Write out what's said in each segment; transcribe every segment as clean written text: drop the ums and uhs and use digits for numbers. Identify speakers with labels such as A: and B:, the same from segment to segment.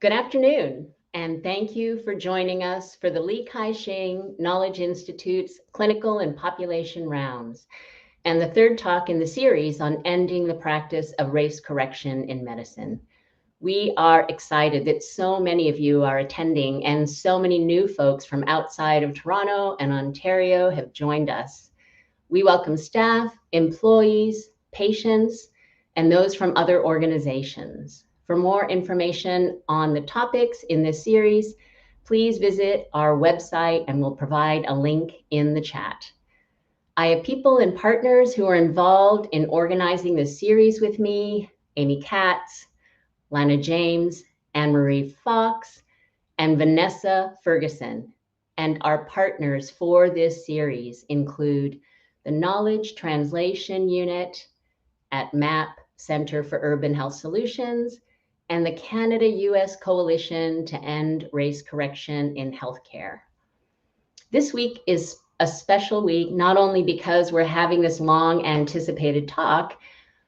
A: Good afternoon, and thank you for joining us for the Li Kai-shing Knowledge Institute's Clinical and Population Rounds, and the third talk in the series on ending the practice of race correction in medicine. We are excited that so many of you are attending, and so many new folks from outside of Toronto and Ontario have joined us. We welcome staff, employees, patients, and those from other organizations. For more information on the topics in this series, please visit our website and we'll provide a link in the chat. I have people and partners who are involved in organizing this series with me: Amy Katz, Lana James, Anne-Marie Fox, and Vanessa Ferguson. And our partners for this series include the Knowledge Translation Unit at MAP, Center for Urban Health Solutions, and the Canada-US Coalition to End Race Correction in Healthcare. This week is a special week, not only because we're having this long anticipated talk,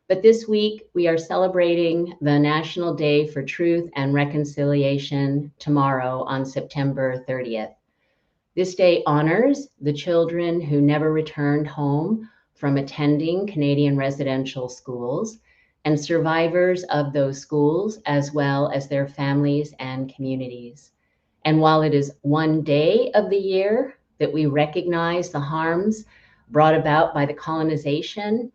A: but this week we are celebrating the National Day for Truth and Reconciliation tomorrow on September 30th. This day honors the children who never returned home from attending Canadian residential schools and survivors of those schools, as well as their families and communities. And while it is one day of the year that we recognize the harms brought about by the colonization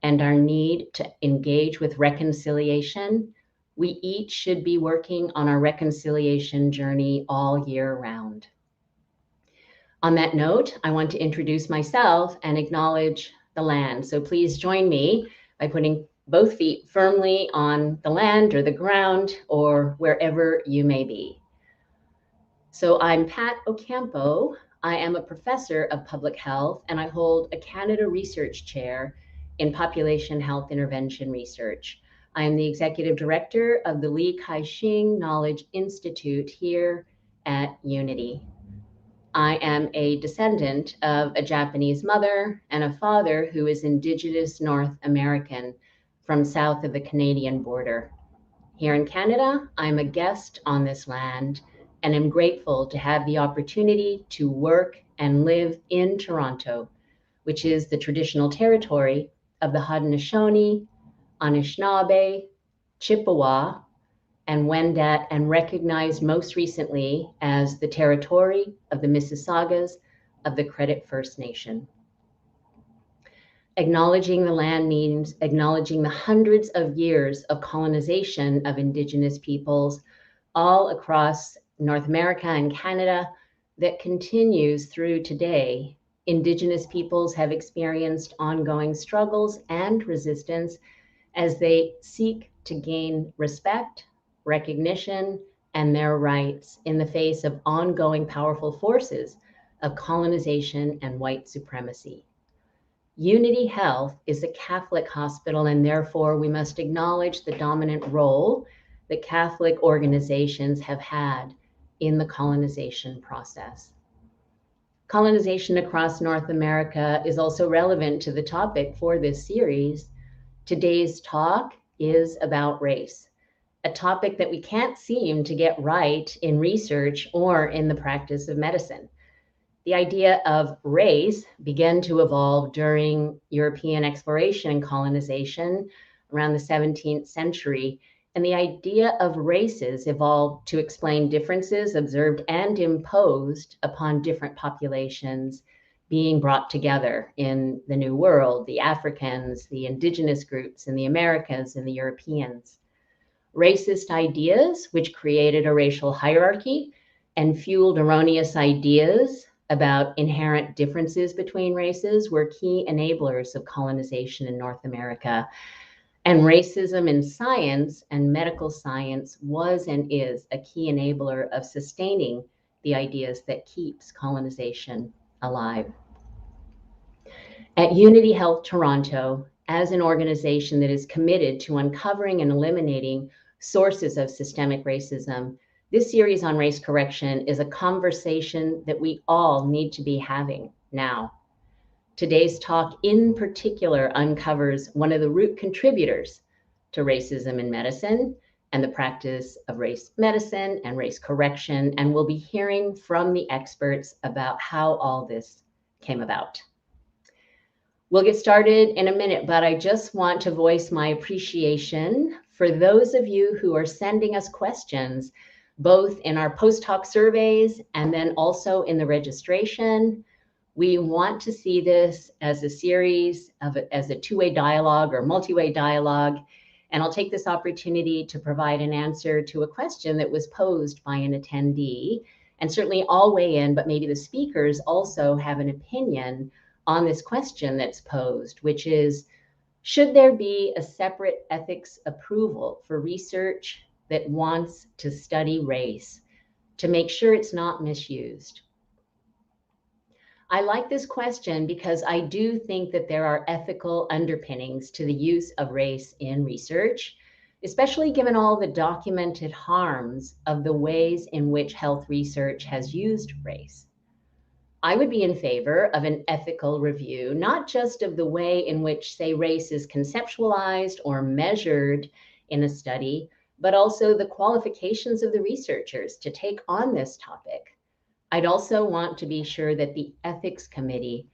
A: and our need to engage with reconciliation, we each should be working on our reconciliation journey all year round. On that note, I want to introduce myself and acknowledge the land. So please join me by putting both feet firmly on the land or the ground or wherever you may be. So I'm Pat Ocampo. I am a professor of public health and I hold a Canada Research Chair in Population Health Intervention Research. I am the Executive Director of the Li Kai-shing Knowledge Institute here at Unity. I am a descendant of a Japanese mother and a father who is Indigenous North American from south of the Canadian border. Here in Canada, I'm a guest on this land and am grateful to have the opportunity to work and live in Toronto, which is the traditional territory of the Haudenosaunee, Anishinaabe, Chippewa, and Wendat, and recognized most recently as the territory of the Mississaugas of the Credit First Nation. Acknowledging the land means acknowledging the hundreds of years of colonization of Indigenous peoples all across North America and Canada that continues through today. Indigenous peoples have experienced ongoing struggles and resistance as they seek to gain respect, recognition, and their rights in the face of ongoing powerful forces of colonization and white supremacy. Unity Health is a Catholic hospital, and therefore we must acknowledge the dominant role that Catholic organizations have had in the colonization process. Colonization across North America is also relevant to the topic for this series. Today's talk is about race, a topic that we can't seem to get right in research or in the practice of medicine. The idea of race began to evolve during European exploration and colonization around the 17th century, and the idea of races evolved to explain differences observed and imposed upon different populations being brought together in the New World: the Africans, the Indigenous groups in the Americas, and the Europeans. Racist ideas, which created a racial hierarchy and fueled erroneous ideas about inherent differences between races, were key enablers of colonization in North America. And racism in science and medical science was and is a key enabler of sustaining the ideas that keeps colonization alive. At Unity Health Toronto, as an organization that is committed to uncovering and eliminating sources of systemic racism, this series on race correction is a conversation that we all need to be having now. Today's talk in particular uncovers one of the root contributors to racism in medicine and the practice of race medicine and race correction. And we'll be hearing from the experts about how all this came about. We'll get started in a minute, but I just want to voice my appreciation for those of you who are sending us questions, both in our post hoc surveys and then also in the registration. We want to see this as a series as a two-way dialogue or multi-way dialogue. And I'll take this opportunity to provide an answer to a question that was posed by an attendee. And certainly all weigh in, but maybe the speakers also have an opinion on this question that's posed, which is, should there be a separate ethics approval for research that wants to study race to make sure it's not misused? I like this question because I do think that there are ethical underpinnings to the use of race in research, especially given all the documented harms of the ways in which health research has used race. I would be in favor of an ethical review, not just of the way in which, say, race is conceptualized or measured in a study, but also the qualifications of the researchers to take on this topic. I'd also want to be sure that the ethics committee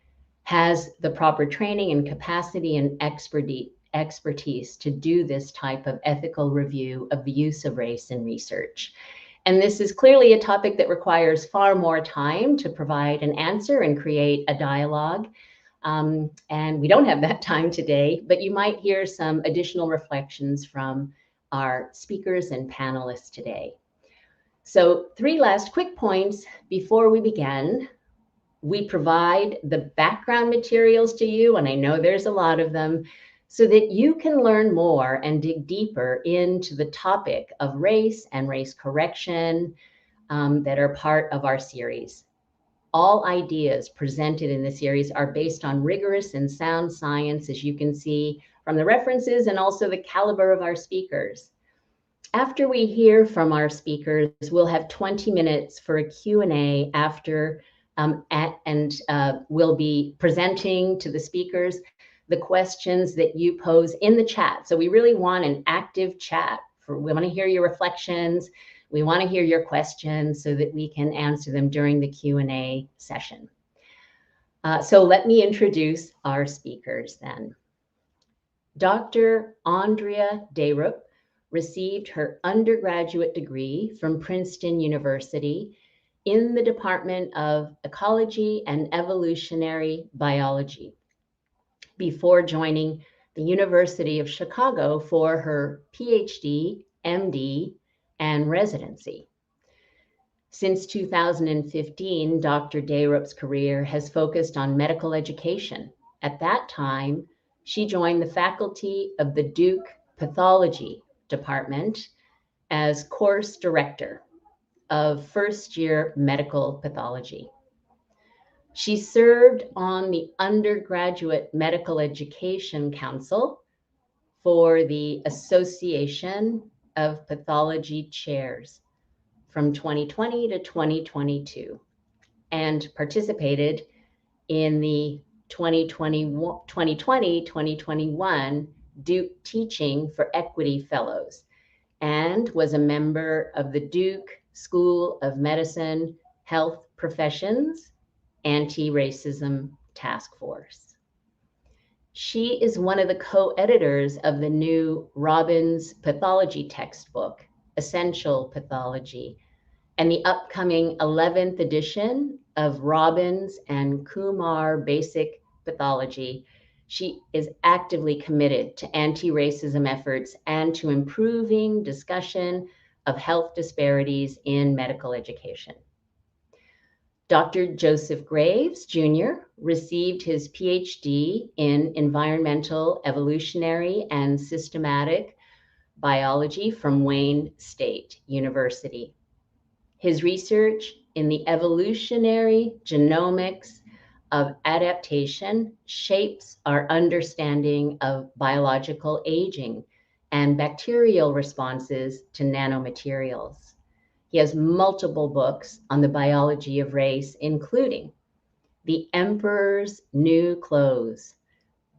A: has the proper training and capacity and expertise to do this type of ethical review of the use of race in research. And this is clearly a topic that requires far more time to provide an answer and create a dialogue. And we don't have that time today, but you might hear some additional reflections from our speakers and panelists today. So 3 last quick points before we begin. We provide the background materials to you, and I know there's a lot of them, so that you can learn more and dig deeper into the topic of race and race correction that are part of our series. All ideas presented in the series are based on rigorous and sound science, as you can see from the references and also the caliber of our speakers. After we hear from our speakers, we'll have 20 minutes for a Q&A after, we'll be presenting to the speakers the questions that you pose in the chat. So we really want an active chat. We want to hear your reflections. We want to hear your questions so that we can answer them during the Q&A session. So let me introduce our speakers then. Dr. Andrea Deyrup received her undergraduate degree from Princeton University in the Department of Ecology and Evolutionary Biology before joining the University of Chicago for her Ph.D., M.D., and residency. Since 2015, Dr. Deyrup's career has focused on medical education. At that time, she joined the faculty of the Duke Pathology Department as course director of first-year medical pathology. She served on the Undergraduate Medical Education Council for the Association of Pathology Chairs from 2020 to 2022 and participated in the 2020-2021 Duke Teaching for Equity Fellows and was a member of the Duke School of Medicine Health Professions Anti-Racism Task Force. She is one of the co-editors of the new Robbins Pathology textbook, Essential Pathology, and the upcoming 11th edition of Robbins and Kumar Basic Pathology. She is actively committed to anti-racism efforts and to improving discussion of health disparities in medical education. Dr. Joseph Graves, Jr. received his PhD in Environmental, Evolutionary, and Systematic Biology from Wayne State University. His research in the evolutionary genomics of adaptation shapes our understanding of biological aging and bacterial responses to nanomaterials. He has multiple books on the biology of race, including The Emperor's New Clothes,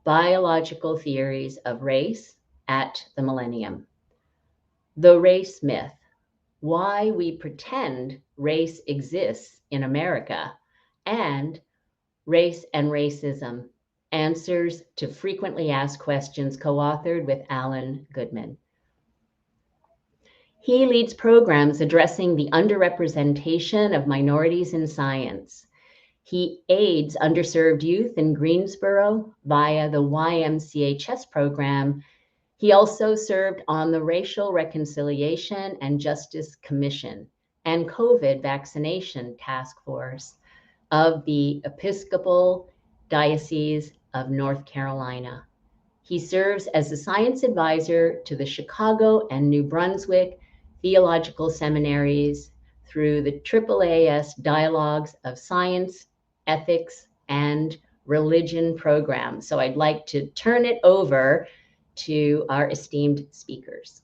A: Biological Theories of Race, at the millennium. The race myth, why we pretend race exists in America, and race and racism, answers to frequently asked questions, co-authored with Alan Goodman. He leads programs addressing the underrepresentation of minorities in science. He aids underserved youth in Greensboro via the YMCA chess program. He also served on the Racial Reconciliation and Justice Commission and COVID vaccination task force of the Episcopal Diocese of North Carolina. He serves as a science advisor to the Chicago and New Brunswick theological seminaries through the AAAS Dialogues of Science, Ethics, and Religion program. So I'd like to turn it over to our esteemed speakers.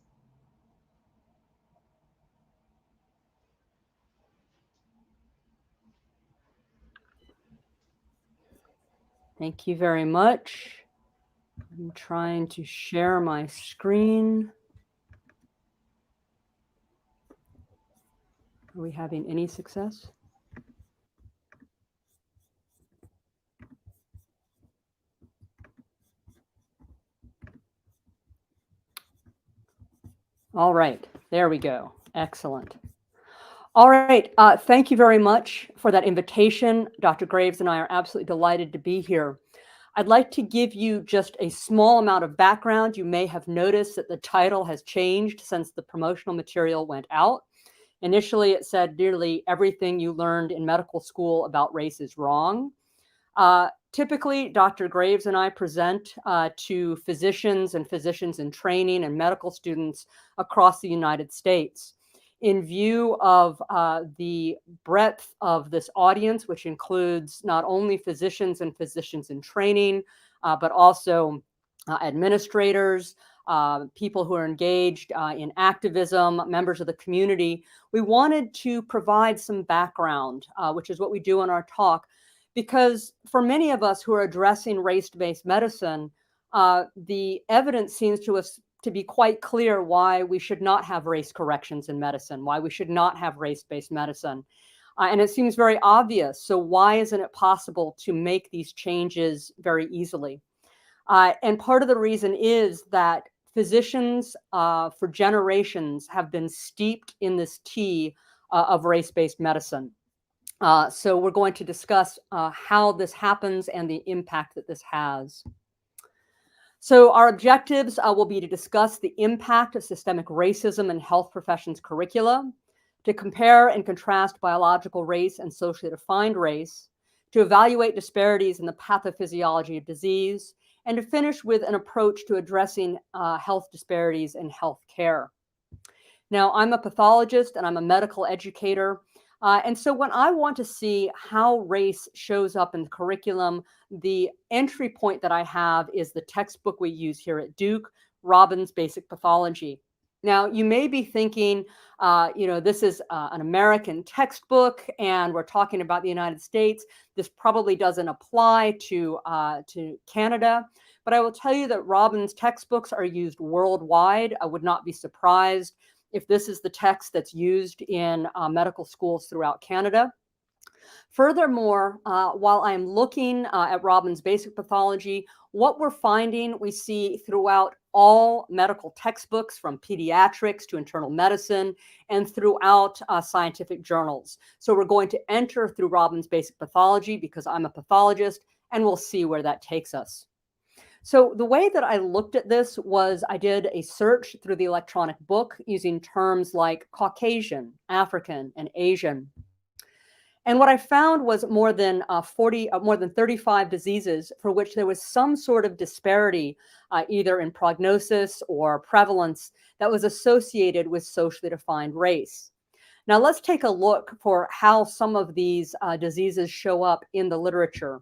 B: Thank you very much. I'm trying to share my screen. Are we having any success? All right, there we go. Excellent. All right, thank you very much for that invitation. Dr. Graves and I are absolutely delighted to be here. I'd like to give you just a small amount of background. You may have noticed that the title has changed since the promotional material went out. Initially, it said nearly everything you learned in medical school about race is wrong. Typically, Dr. Graves and I present to physicians and physicians in training and medical students across the United States. In view of the breadth of this audience, which includes not only physicians and physicians in training, but also administrators, people who are engaged in activism, members of the community, we wanted to provide some background, which is what we do in our talk, because for many of us who are addressing race-based medicine, the evidence seems to us to be quite clear why we should not have race corrections in medicine, why we should not have race-based medicine. And it seems very obvious. So why isn't it possible to make these changes very easily? And part of the reason is that physicians for generations have been steeped in this tea of race-based medicine. So we're going to discuss how this happens and the impact that this has. So our objectives will be to discuss the impact of systemic racism in health professions curricula, to compare and contrast biological race and socially defined race, to evaluate disparities in the pathophysiology of disease, and to finish with an approach to addressing health disparities in health care. Now, I'm a pathologist and I'm a medical educator. And so when I want to see how race shows up in the curriculum, the entry point that I have is the textbook we use here at Duke, Robbins Basic Pathology. Now, you may be thinking, this is an American textbook and we're talking about the United States. This probably doesn't apply to Canada. But I will tell you that Robbins textbooks are used worldwide. I would not be surprised if this is the text that's used in medical schools throughout Canada. Furthermore, while I'm looking at Robbins Basic Pathology, what we're finding we see throughout all medical textbooks, from pediatrics to internal medicine, and throughout scientific journals. So we're going to enter through Robbins Basic Pathology because I'm a pathologist, and we'll see where that takes us. So the way that I looked at this was I did a search through the electronic book using terms like Caucasian, African, and Asian. And what I found was more than 35 diseases for which there was some sort of disparity, either in prognosis or prevalence, that was associated with socially defined race. Now let's take a look for how some of these diseases show up in the literature.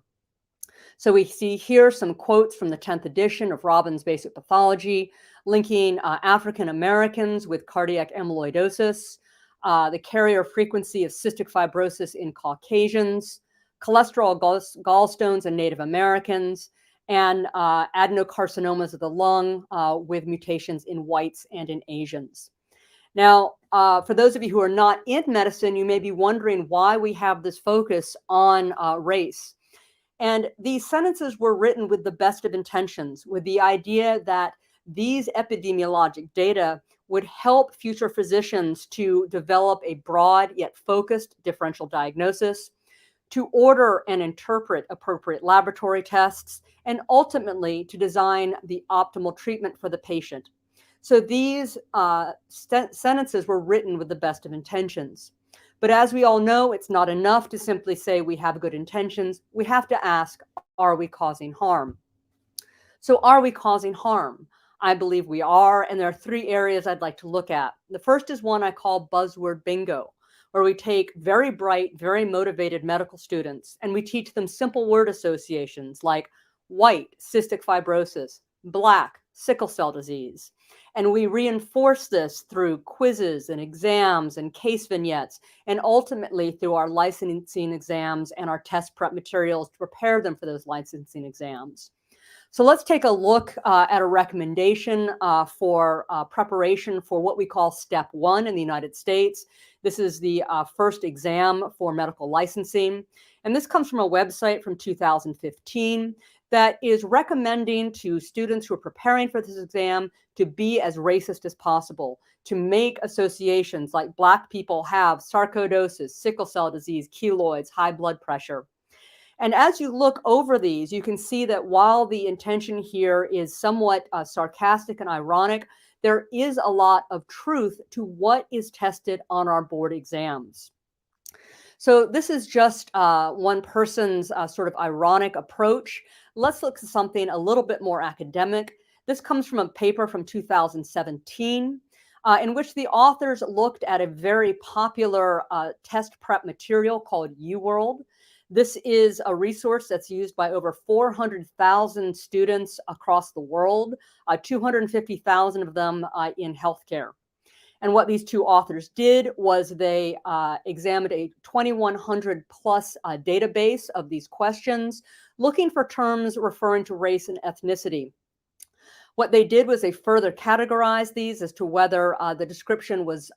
B: So we see here some quotes from the 10th edition of Robbins Basic Pathology, linking African Americans with cardiac amyloidosis, the carrier frequency of cystic fibrosis in Caucasians, cholesterol gallstones in Native Americans, and adenocarcinomas of the lung with mutations in whites and in Asians. Now, for those of you who are not in medicine, you may be wondering why we have this focus on race. And these sentences were written with the best of intentions, with the idea that these epidemiologic data would help future physicians to develop a broad yet focused differential diagnosis, to order and interpret appropriate laboratory tests, and ultimately to design the optimal treatment for the patient. So these sentences were written with the best of intentions. But as we all know, it's not enough to simply say we have good intentions. We have to ask, are we causing harm? So are we causing harm? I believe we are, and there are three areas I'd like to look at. The first is one I call buzzword bingo, where we take very bright, very motivated medical students and we teach them simple word associations like white, cystic fibrosis, black, sickle cell disease. And we reinforce this through quizzes and exams and case vignettes, and ultimately through our licensing exams and our test prep materials to prepare them for those licensing exams. So let's take a look at a recommendation for preparation for what we call step 1 in the United States. This is the first exam for medical licensing. And this comes from a website from 2015 that is recommending to students who are preparing for this exam to be as racist as possible, to make associations like Black people have sarcoidosis, sickle cell disease, keloids, high blood pressure. And as you look over these, you can see that while the intention here is somewhat sarcastic and ironic, there is a lot of truth to what is tested on our board exams. So this is just one person's sort of ironic approach. Let's look at something a little bit more academic. This comes from a paper from 2017 in which the authors looked at a very popular test prep material called UWorld. This is a resource that's used by over 400,000 students across the world, 250,000 of them in healthcare. And what these two authors did was they examined a 2,100 plus database of these questions, looking for terms referring to race and ethnicity. What they did was they further categorized these as to whether the description was,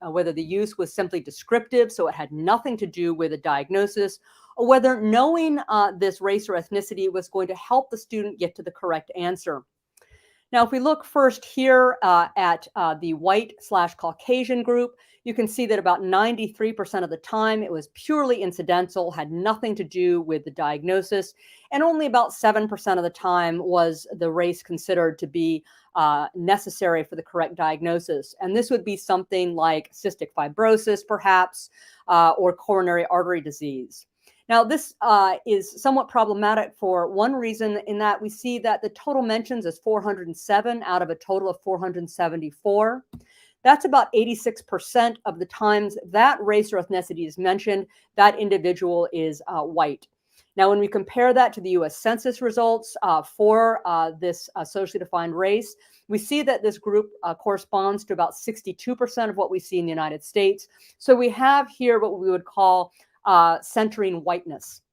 B: whether the use was simply descriptive, so it had nothing to do with a diagnosis, or whether knowing this race or ethnicity was going to help the student get to the correct answer. Now, if we look first here at the white/Caucasian group, you can see that about 93% of the time it was purely incidental, had nothing to do with the diagnosis, and only about 7% of the time was the race considered to be necessary for the correct diagnosis. And this would be something like cystic fibrosis, perhaps, or coronary artery disease. Now, this is somewhat problematic for one reason, in that we see that the total mentions is 407 out of a total of 474. That's about 86% of the times that race or ethnicity is mentioned, that individual is white. Now, when we compare that to the US Census results for this socially defined race, we see that this group corresponds to about 62% of what we see in the United States. So we have here what we would call centering whiteness.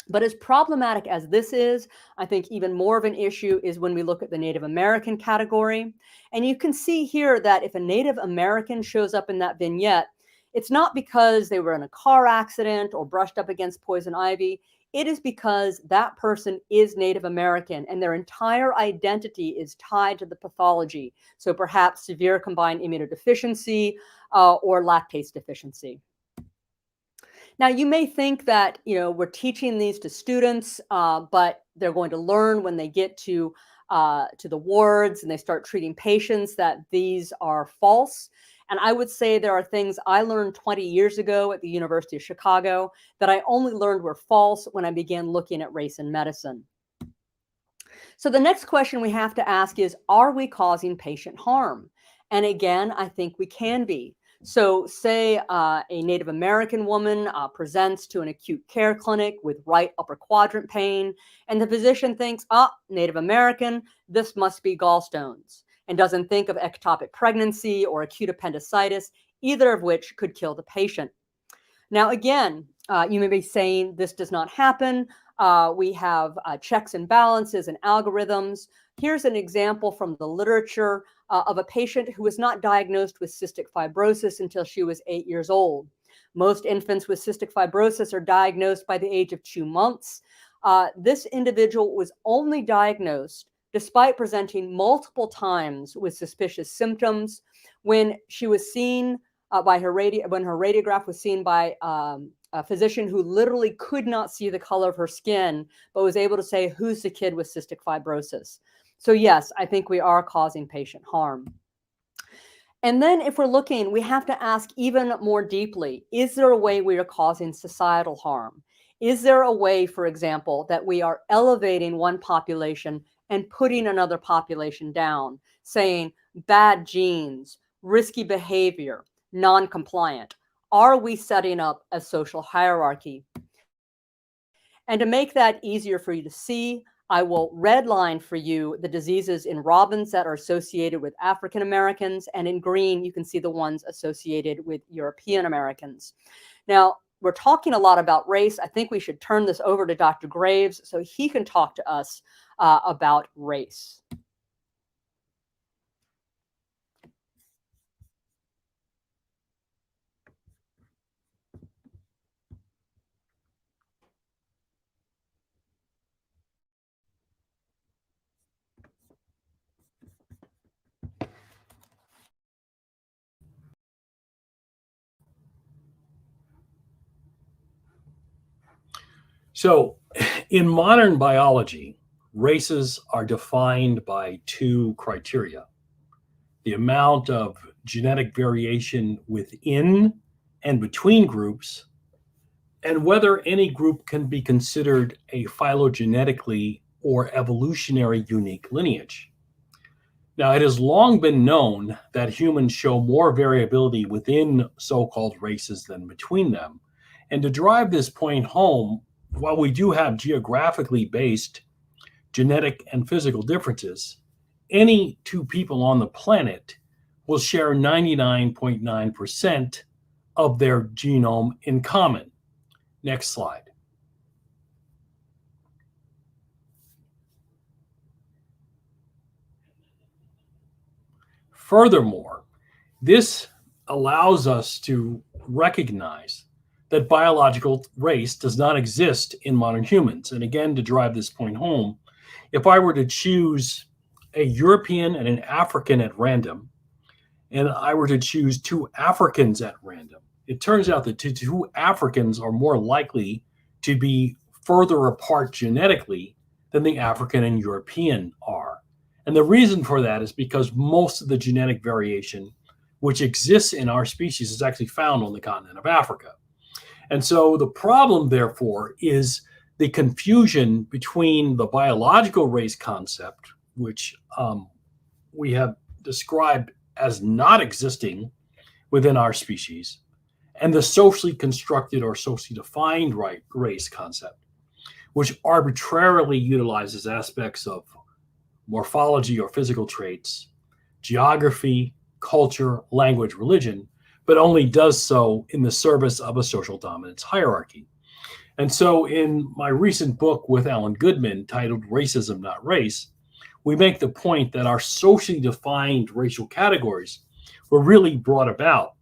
B: But as problematic as this is, I think even more of an issue is when we look at the Native American category. And you can see here that if a Native American shows up in that vignette, it's not because they were in a car accident or brushed up against poison ivy. It is because that person is Native American and their entire identity is tied to the pathology. So perhaps severe combined immunodeficiency or lactase deficiency. Now, you may think that, we're teaching these to students, but they're going to learn when they get to the wards and they start treating patients that these are false. And I would say there are things I learned 20 years ago at the University of Chicago that I only learned were false when I began looking at race in medicine. So the next question we have to ask is, are we causing patient harm? And again, I think we can be. So say a Native American woman presents to an acute care clinic with right upper quadrant pain, and the physician thinks, Native American, this must be gallstones, and doesn't think of ectopic pregnancy or acute appendicitis, either of which could kill the patient. Now, again, you may be saying this does not happen. We have checks and balances and algorithms. Here's an example from the literature of a patient who was not diagnosed with cystic fibrosis until she was 8 years old. Most infants with cystic fibrosis are diagnosed by the age of 2 months. This individual was only diagnosed despite presenting multiple times with suspicious symptoms. When she was seen when her radiograph was seen by a physician who literally could not see the color of her skin, but was able to say, who's the kid with cystic fibrosis? So yes, I think we are causing patient harm. And then if we're looking, we have to ask even more deeply, is there a way we are causing societal harm? Is there a way, for example, that we are elevating one population and putting another population down, saying bad genes, risky behavior, non-compliant? Are we setting up a social hierarchy? And to make that easier for you to see, I will redline for you the diseases in Robbins that are associated with African Americans, and in green, you can see the ones associated with European Americans. Now, we're talking a lot about race. I think we should turn this over to Dr. Graves so he can talk to us about race.
C: So, in modern biology, races are defined by two criteria: the amount of genetic variation within and between groups, and whether any group can be considered a phylogenetically or evolutionary unique lineage. Now, it has long been known that humans show more variability within so-called races than between them. And to drive this point home, while we do have geographically based genetic and physical differences, any two people on the planet will share 99.9% of their genome in common. Next slide. Furthermore, this allows us to recognize that biological race does not exist in modern humans. And again, to drive this point home, if I were to choose a European and an African at random, and I were to choose two Africans at random, it turns out that two Africans are more likely to be further apart genetically than the African and European are. And the reason for that is because most of the genetic variation which exists in our species is actually found on the continent of Africa. And so the problem, therefore, is the confusion between the biological race concept, which we have described as not existing within our species, and the socially constructed or socially defined race concept, which arbitrarily utilizes aspects of morphology or physical traits, geography, culture, language, religion, but only does so in the service of a social dominance hierarchy. And so in my recent book with Alan Goodman titled Racism, Not Race, we make the point that our socially defined racial categories were really brought about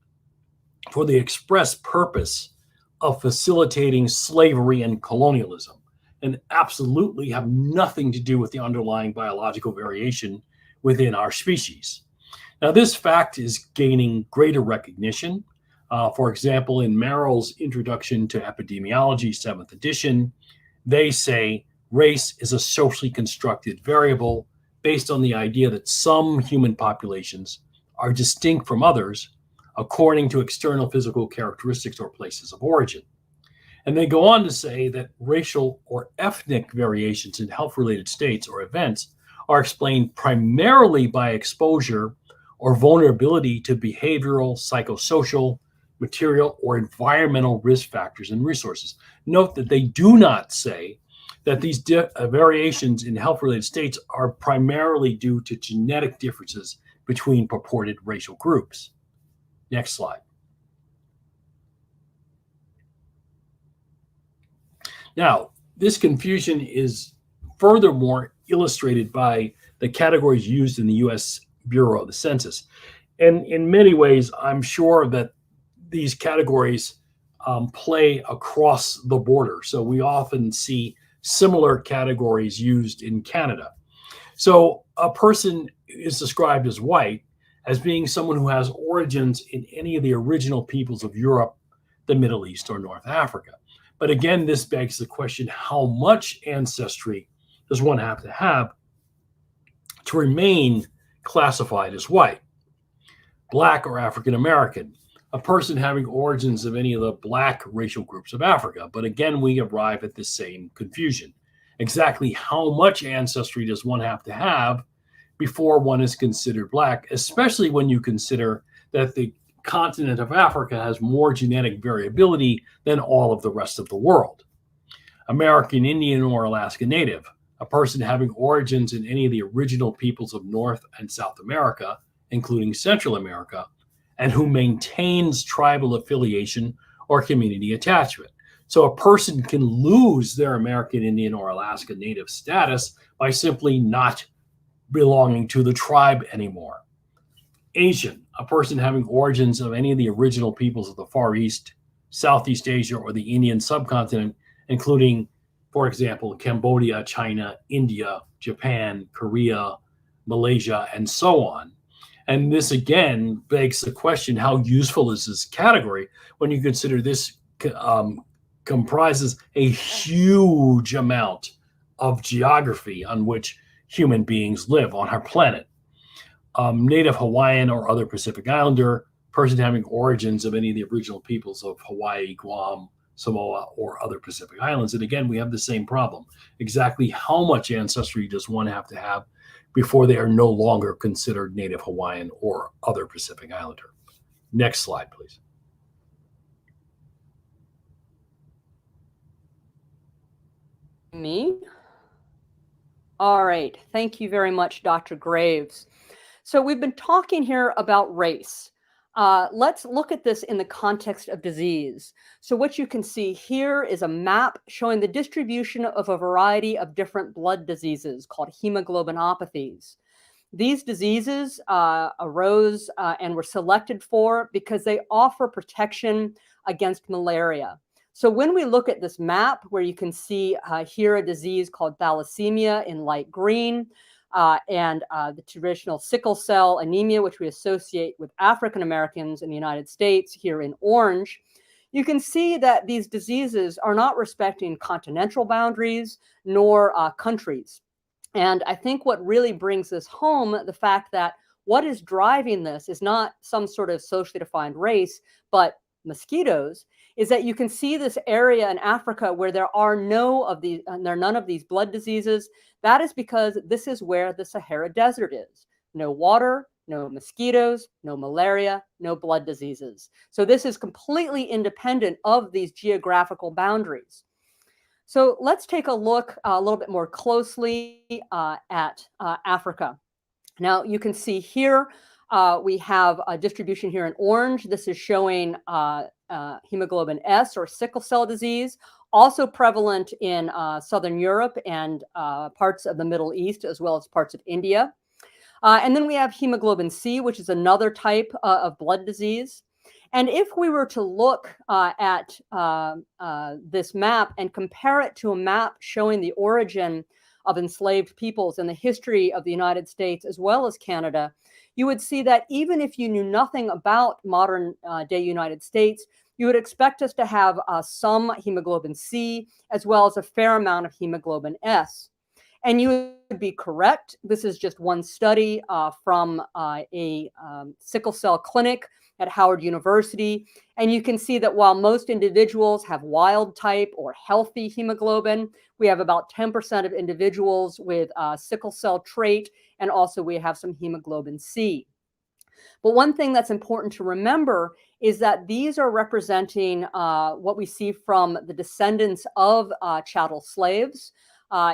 C: for the express purpose of facilitating slavery and colonialism, and absolutely have nothing to do with the underlying biological variation within our species. Now, this fact is gaining greater recognition. For example, in Merrill's Introduction to Epidemiology, 7th edition, they say race is a socially constructed variable based on the idea that some human populations are distinct from others according to external physical characteristics or places of origin. And they go on to say that racial or ethnic variations in health-related states or events are explained primarily by exposure or vulnerability to behavioral, psychosocial, material, or environmental risk factors and resources. Note that they do not say that these variations in health-related states are primarily due to genetic differences between purported racial groups. Next slide. Now, this confusion is furthermore illustrated by the categories used in the U.S. Bureau of the Census. And in many ways, I'm sure that these categories play across the border. So we often see similar categories used in Canada. So a person is described as white as being someone who has origins in any of the original peoples of Europe, the Middle East, or North Africa. But again, this begs the question, how much ancestry does one have to remain classified as white? Black or African American, a person having origins of any of the Black racial groups of Africa. But again, we arrive at the same confusion. Exactly how much ancestry does one have to have before one is considered Black, especially when you consider that the continent of Africa has more genetic variability than all of the rest of the world. American Indian or Alaska Native, a person having origins in any of the original peoples of North and South America, including Central America, and who maintains tribal affiliation or community attachment. So a person can lose their American Indian or Alaska Native status by simply not belonging to the tribe anymore. Asian, a person having origins of any of the original peoples of the Far East, Southeast Asia, or the Indian subcontinent, including, for example, Cambodia, China, India, Japan, Korea, Malaysia, and so on. And this again begs the question, how useful is this category when you consider this comprises a huge amount of geography on which human beings live on our planet. Native Hawaiian or other Pacific Islander, person having origins of any of the original peoples of Hawaii, Guam, Samoa, or other Pacific Islands. And again, we have the same problem. Exactly how much ancestry does one have to have before they are no longer considered Native Hawaiian or other Pacific Islander? Next slide, please.
B: Me? All right. Thank you very much, Dr. Graves. So we've been talking here about race. Let's look at this in the context of disease. So what you can see here is a map showing the distribution of a variety of different blood diseases called hemoglobinopathies. These diseases arose and were selected for because they offer protection against malaria. So when we look at this map, where you can see here a disease called thalassemia in light green, and the traditional sickle cell anemia, which we associate with African Americans in the United States, here in orange, you can see that these diseases are not respecting continental boundaries nor countries. And I think what really brings this home, the fact that what is driving this is not some sort of socially defined race, but mosquitoes, is that you can see this area in Africa where there are none of these blood diseases. That is because this is where the Sahara Desert is. No water, no mosquitoes, no malaria, no blood diseases. So this is completely independent of these geographical boundaries. So let's take a look a little bit more closely at Africa. Now you can see here we have a distribution here in orange. This is showing hemoglobin S, or sickle cell disease, also prevalent in Southern Europe and parts of the Middle East, as well as parts of India. And then we have hemoglobin C, which is another type of blood disease. And if we were to look at this map and compare it to a map showing the origin of enslaved peoples and the history of the United States as well as Canada, you would see that even if you knew nothing about modern day United States, you would expect us to have some hemoglobin C as well as a fair amount of hemoglobin S. And you would be correct. This is just one study from a sickle cell clinic at Howard University. And you can see that while most individuals have wild type or healthy hemoglobin, we have about 10% of individuals with sickle cell trait, and also we have some hemoglobin C. But one thing that's important to remember is that these are representing what we see from the descendants of chattel slaves.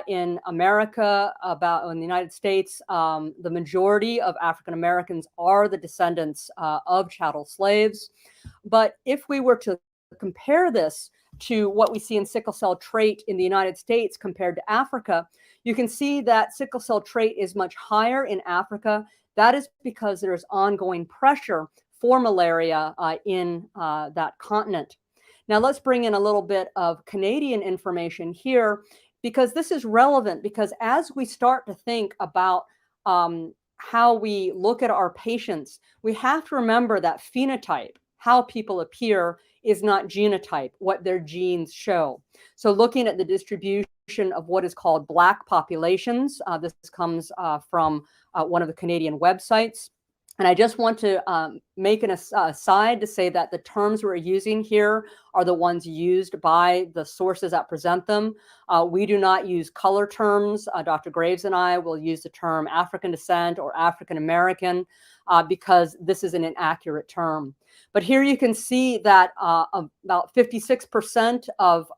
B: In America, in the United States, the majority of African Americans are the descendants of chattel slaves. But if we were to compare this to what we see in sickle cell trait in the United States compared to Africa, you can see that sickle cell trait is much higher in Africa. That is because there is ongoing pressure for malaria in that continent. Now let's bring in a little bit of Canadian information here, because this is relevant, because as we start to think about how we look at our patients, we have to remember that phenotype, how people appear, is not genotype, what their genes show. So looking at the distribution of what is called Black populations, this comes from one of the Canadian websites. And I just want to make an aside to say that the terms we're using here are the ones used by the sources that present them. We do not use color terms. Dr. Graves and I will use the term African descent or African American because this is an inaccurate term. But here you can see that about 56% of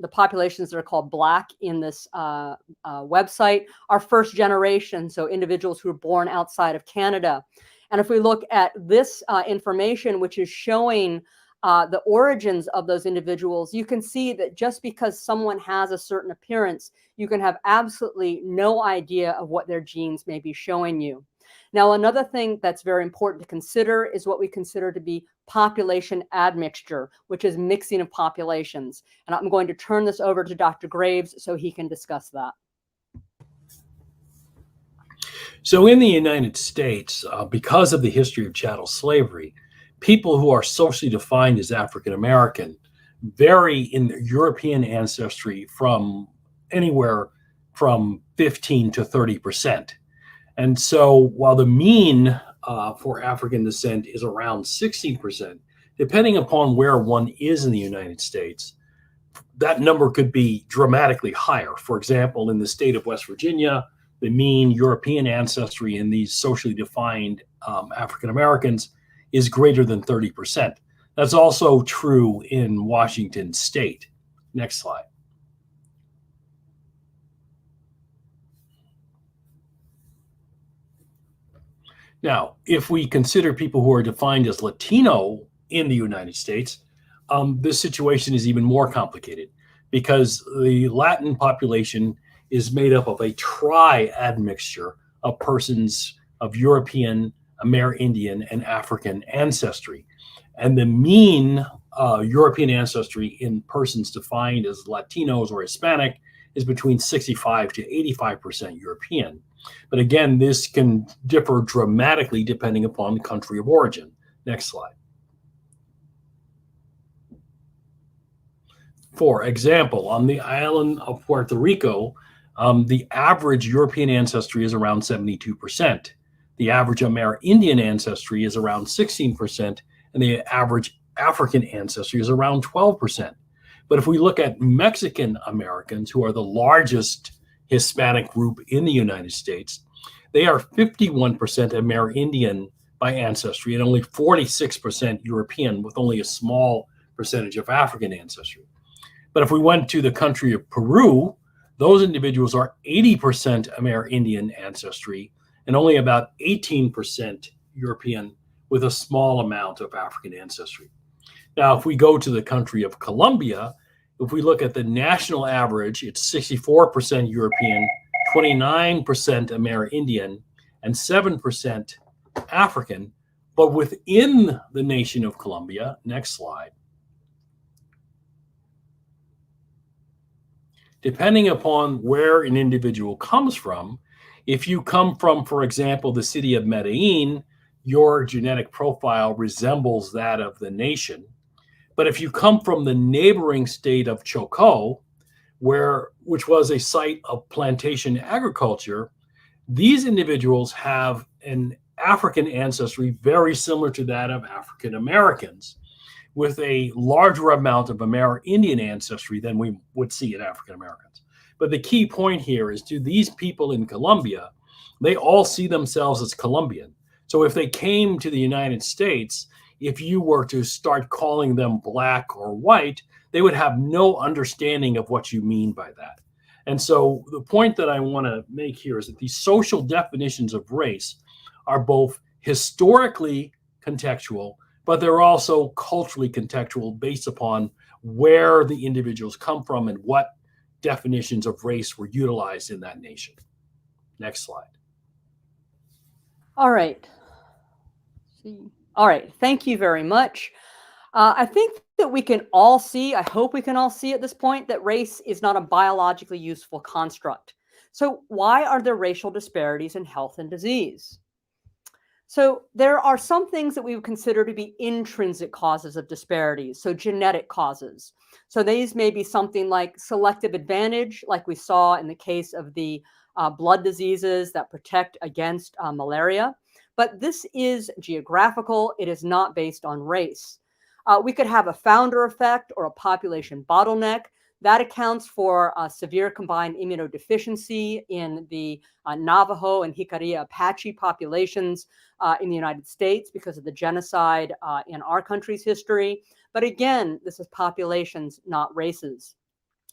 B: the populations that are called Black in this website are first generation, so individuals who were born outside of Canada. And if we look at this information, which is showing the origins of those individuals, you can see that just because someone has a certain appearance, you can have absolutely no idea of what their genes may be showing you. Now, another thing that's very important to consider is what we consider to be population admixture, which is mixing of populations. And I'm going to turn this over to Dr. Graves so he can discuss that.
C: So in the United States, because of the history of chattel slavery, people who are socially defined as African American vary in their European ancestry from anywhere from 15 to 30%. And so while the mean for African descent is around 16%, depending upon where one is in the United States, that number could be dramatically higher. For example, in the state of West Virginia, the mean European ancestry in these socially defined African Americans is greater than 30%. That's also true in Washington state. Next slide. Now, if we consider people who are defined as Latino in the United States, this situation is even more complicated because the Latin population is made up of a tri-admixture of persons of European, Amerindian, and African ancestry. And the mean European ancestry in persons defined as Latinos or Hispanic is between 65 to 85% European. But again, this can differ dramatically depending upon the country of origin. Next slide. For example, on the island of Puerto Rico, the average European ancestry is around 72%. The average Amerindian ancestry is around 16%, and the average African ancestry is around 12%. But if we look at Mexican Americans, who are the largest Hispanic group in the United States, they are 51% Amerindian by ancestry and only 46% European, with only a small percentage of African ancestry. But if we went to the country of Peru, those individuals are 80% Amerindian ancestry and only about 18% European, with a small amount of African ancestry. Now, if we go to the country of Colombia, if we look at the national average, it's 64% European, 29% Amerindian, and 7% African. But within the nation of Colombia, next slide, depending upon where an individual comes from, if you come from, for example, the city of Medellin, your genetic profile resembles that of the nation. But if you come from the neighboring state of Chocó, which was a site of plantation agriculture, these individuals have an African ancestry very similar to that of African Americans, with a larger amount of Amerindian ancestry than we would see in African Americans. But the key point here is, to these people in Colombia, they all see themselves as Colombian. So if they came to the United States, if you were to start calling them Black or white, they would have no understanding of what you mean by that. And so the point that I want to make here is that these social definitions of race are both historically contextual, but they're also culturally contextual based upon where the individuals come from and what definitions of race were utilized in that nation. Next slide.
B: All right. All right. Thank you very much. I think that we can all see, I hope we can all see at this point, that race is not a biologically useful construct. So why are there racial disparities in health and disease? So there are some things that we would consider to be intrinsic causes of disparities, so genetic causes. So these may be something like selective advantage, like we saw in the case of the blood diseases that protect against malaria. But this is geographical. It is not based on race. We could have a founder effect or a population bottleneck. That accounts for severe combined immunodeficiency in the Navajo and Jicarilla Apache populations in the United States because of the genocide in our country's history. But again, this is populations, not races.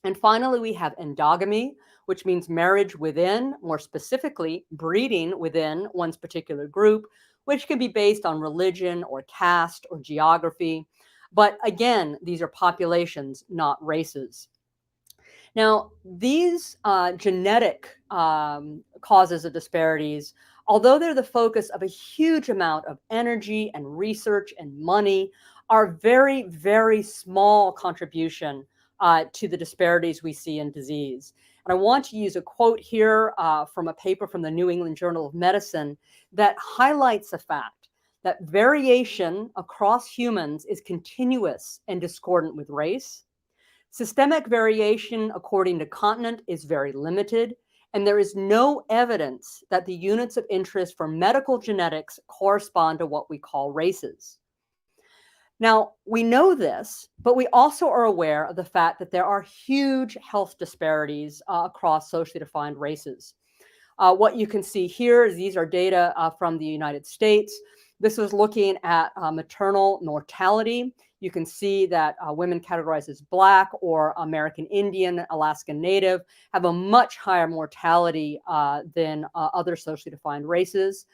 B: And finally, we have endogamy, which means marriage within, more specifically, breeding within one's particular group, which can be based on religion or caste or geography. But again, these are populations, not races. Now, these genetic causes of disparities, although they're the focus of a huge amount of energy and research and money, are very, very small contribution to the disparities we see in disease. And I want to use a quote here from a paper from the New England Journal of Medicine that highlights the fact that variation across humans is continuous and discordant with race. Systemic variation according to continent is very limited, and there is no evidence that the units of interest for medical genetics correspond to what we call races. Now, we know this, but we also are aware of the fact that there are huge health disparities across socially defined races. What you can see here is these are data from the United States. This was looking at maternal mortality. You can see that women categorized as Black or American Indian, Alaskan Native have a much higher mortality than other socially defined races.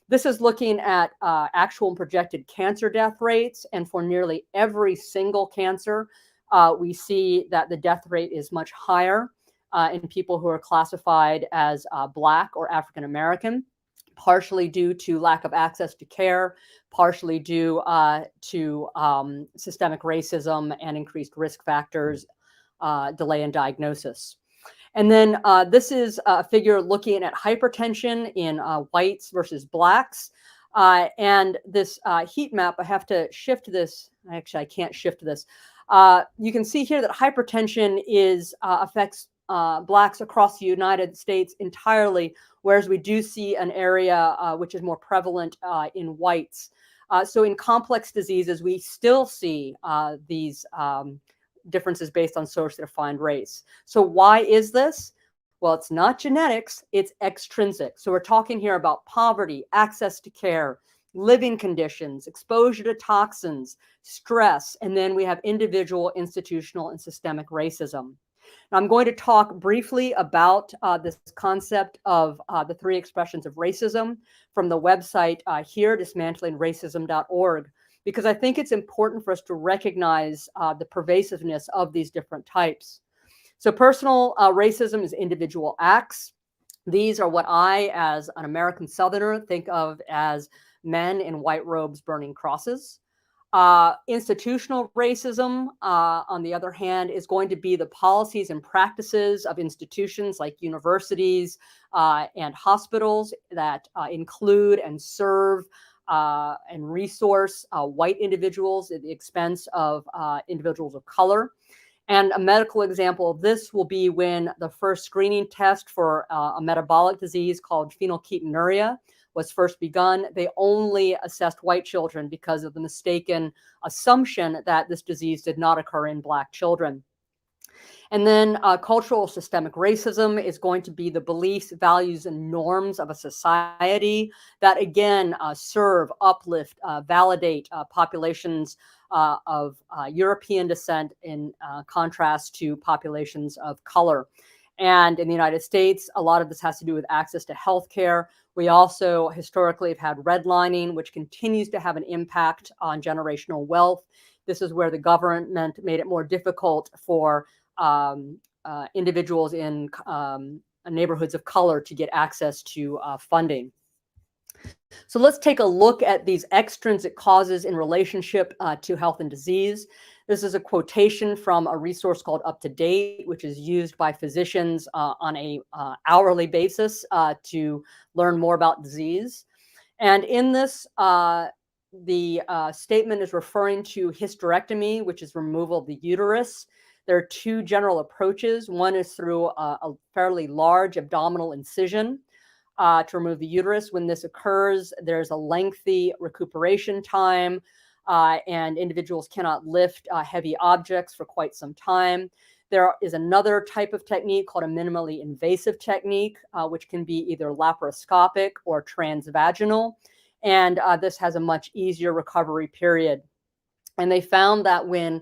B: This is looking at actual and projected cancer death rates. And for nearly every single cancer, we see that the death rate is much higher in people who are classified as Black or African American, partially due to lack of access to care, partially due to systemic racism and increased risk factors, delay in diagnosis. And then this is a figure looking at hypertension in whites versus Blacks. And this heat map, I have to shift this. Actually, I can't shift this. You can see here that hypertension affects Blacks across the United States entirely, whereas we do see an area which is more prevalent in whites. So in complex diseases, we still see these differences based on socially defined race. So why is this? Well, it's not genetics, it's extrinsic. So we're talking here about poverty, access to care, living conditions, exposure to toxins, stress, and then we have individual, institutional, and systemic racism. Now, I'm going to talk briefly about this concept of the three expressions of racism from the website here, dismantlingracism.org, because I think it's important for us to recognize the pervasiveness of these different types. So personal racism is individual acts. These are what I, as an American Southerner, think of as men in white robes burning crosses. Institutional racism, on the other hand, is going to be the policies and practices of institutions like universities and hospitals that include and serve and resource white individuals at the expense of individuals of color. And a medical example of this will be when the first screening test for a metabolic disease called phenylketonuria was first begun. They only assessed white children because of the mistaken assumption that this disease did not occur in Black children. And then cultural systemic racism is going to be the beliefs, values, and norms of a society that, again, serve, uplift, validate populations of European descent in contrast to populations of color. And in the United States, a lot of this has to do with access to healthcare. We also historically have had redlining, which continues to have an impact on generational wealth. This is where the government made it more difficult for individuals in neighborhoods of color to get access to funding. So let's take a look at these extrinsic causes in relationship to health and disease. This is a quotation from a resource called Up to Date, which is used by physicians on a hourly basis to learn more about disease. And in this, the statement is referring to hysterectomy, which is removal of the uterus. There are two general approaches. One is through a fairly large abdominal incision to remove the uterus. When this occurs, there's a lengthy recuperation time, and individuals cannot lift heavy objects for quite some time. There is another type of technique called a minimally invasive technique, which can be either laparoscopic or transvaginal. And this has a much easier recovery period. And they found that when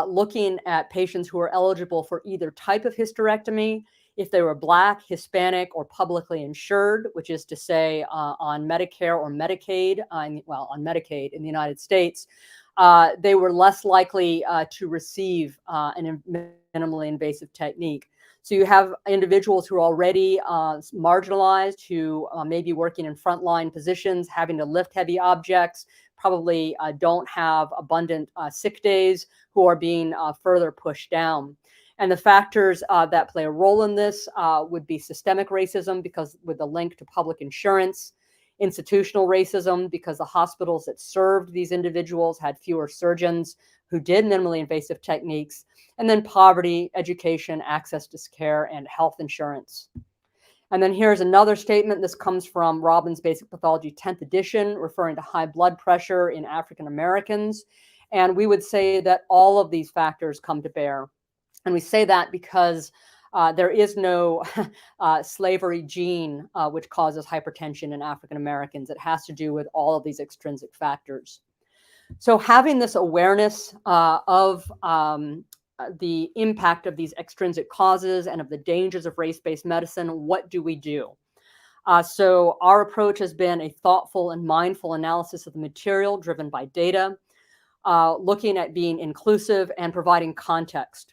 B: looking at patients who are eligible for either type of hysterectomy, if they were Black, Hispanic, or publicly insured, which is to say on Medicare or Medicaid, on Medicaid in the United States, they were less likely to receive an minimally invasive technique. So you have individuals who are already marginalized, who may be working in frontline positions, having to lift heavy objects, probably don't have abundant sick days, who are being further pushed down. And the factors that play a role in this would be systemic racism, because with the link to public insurance, institutional racism, because the hospitals that served these individuals had fewer surgeons who did minimally invasive techniques, and then poverty, education, access to care, and health insurance. And then here's another statement. This comes from Robbins' Basic Pathology 10th edition, referring to high blood pressure in African Americans. And we would say that all of these factors come to bear. And we say that because there is no slavery gene which causes hypertension in African Americans. It has to do with all of these extrinsic factors. So having this awareness of the impact of these extrinsic causes and of the dangers of race-based medicine, what do we do? So our approach has been a thoughtful and mindful analysis of the material driven by data, looking at being inclusive and providing context.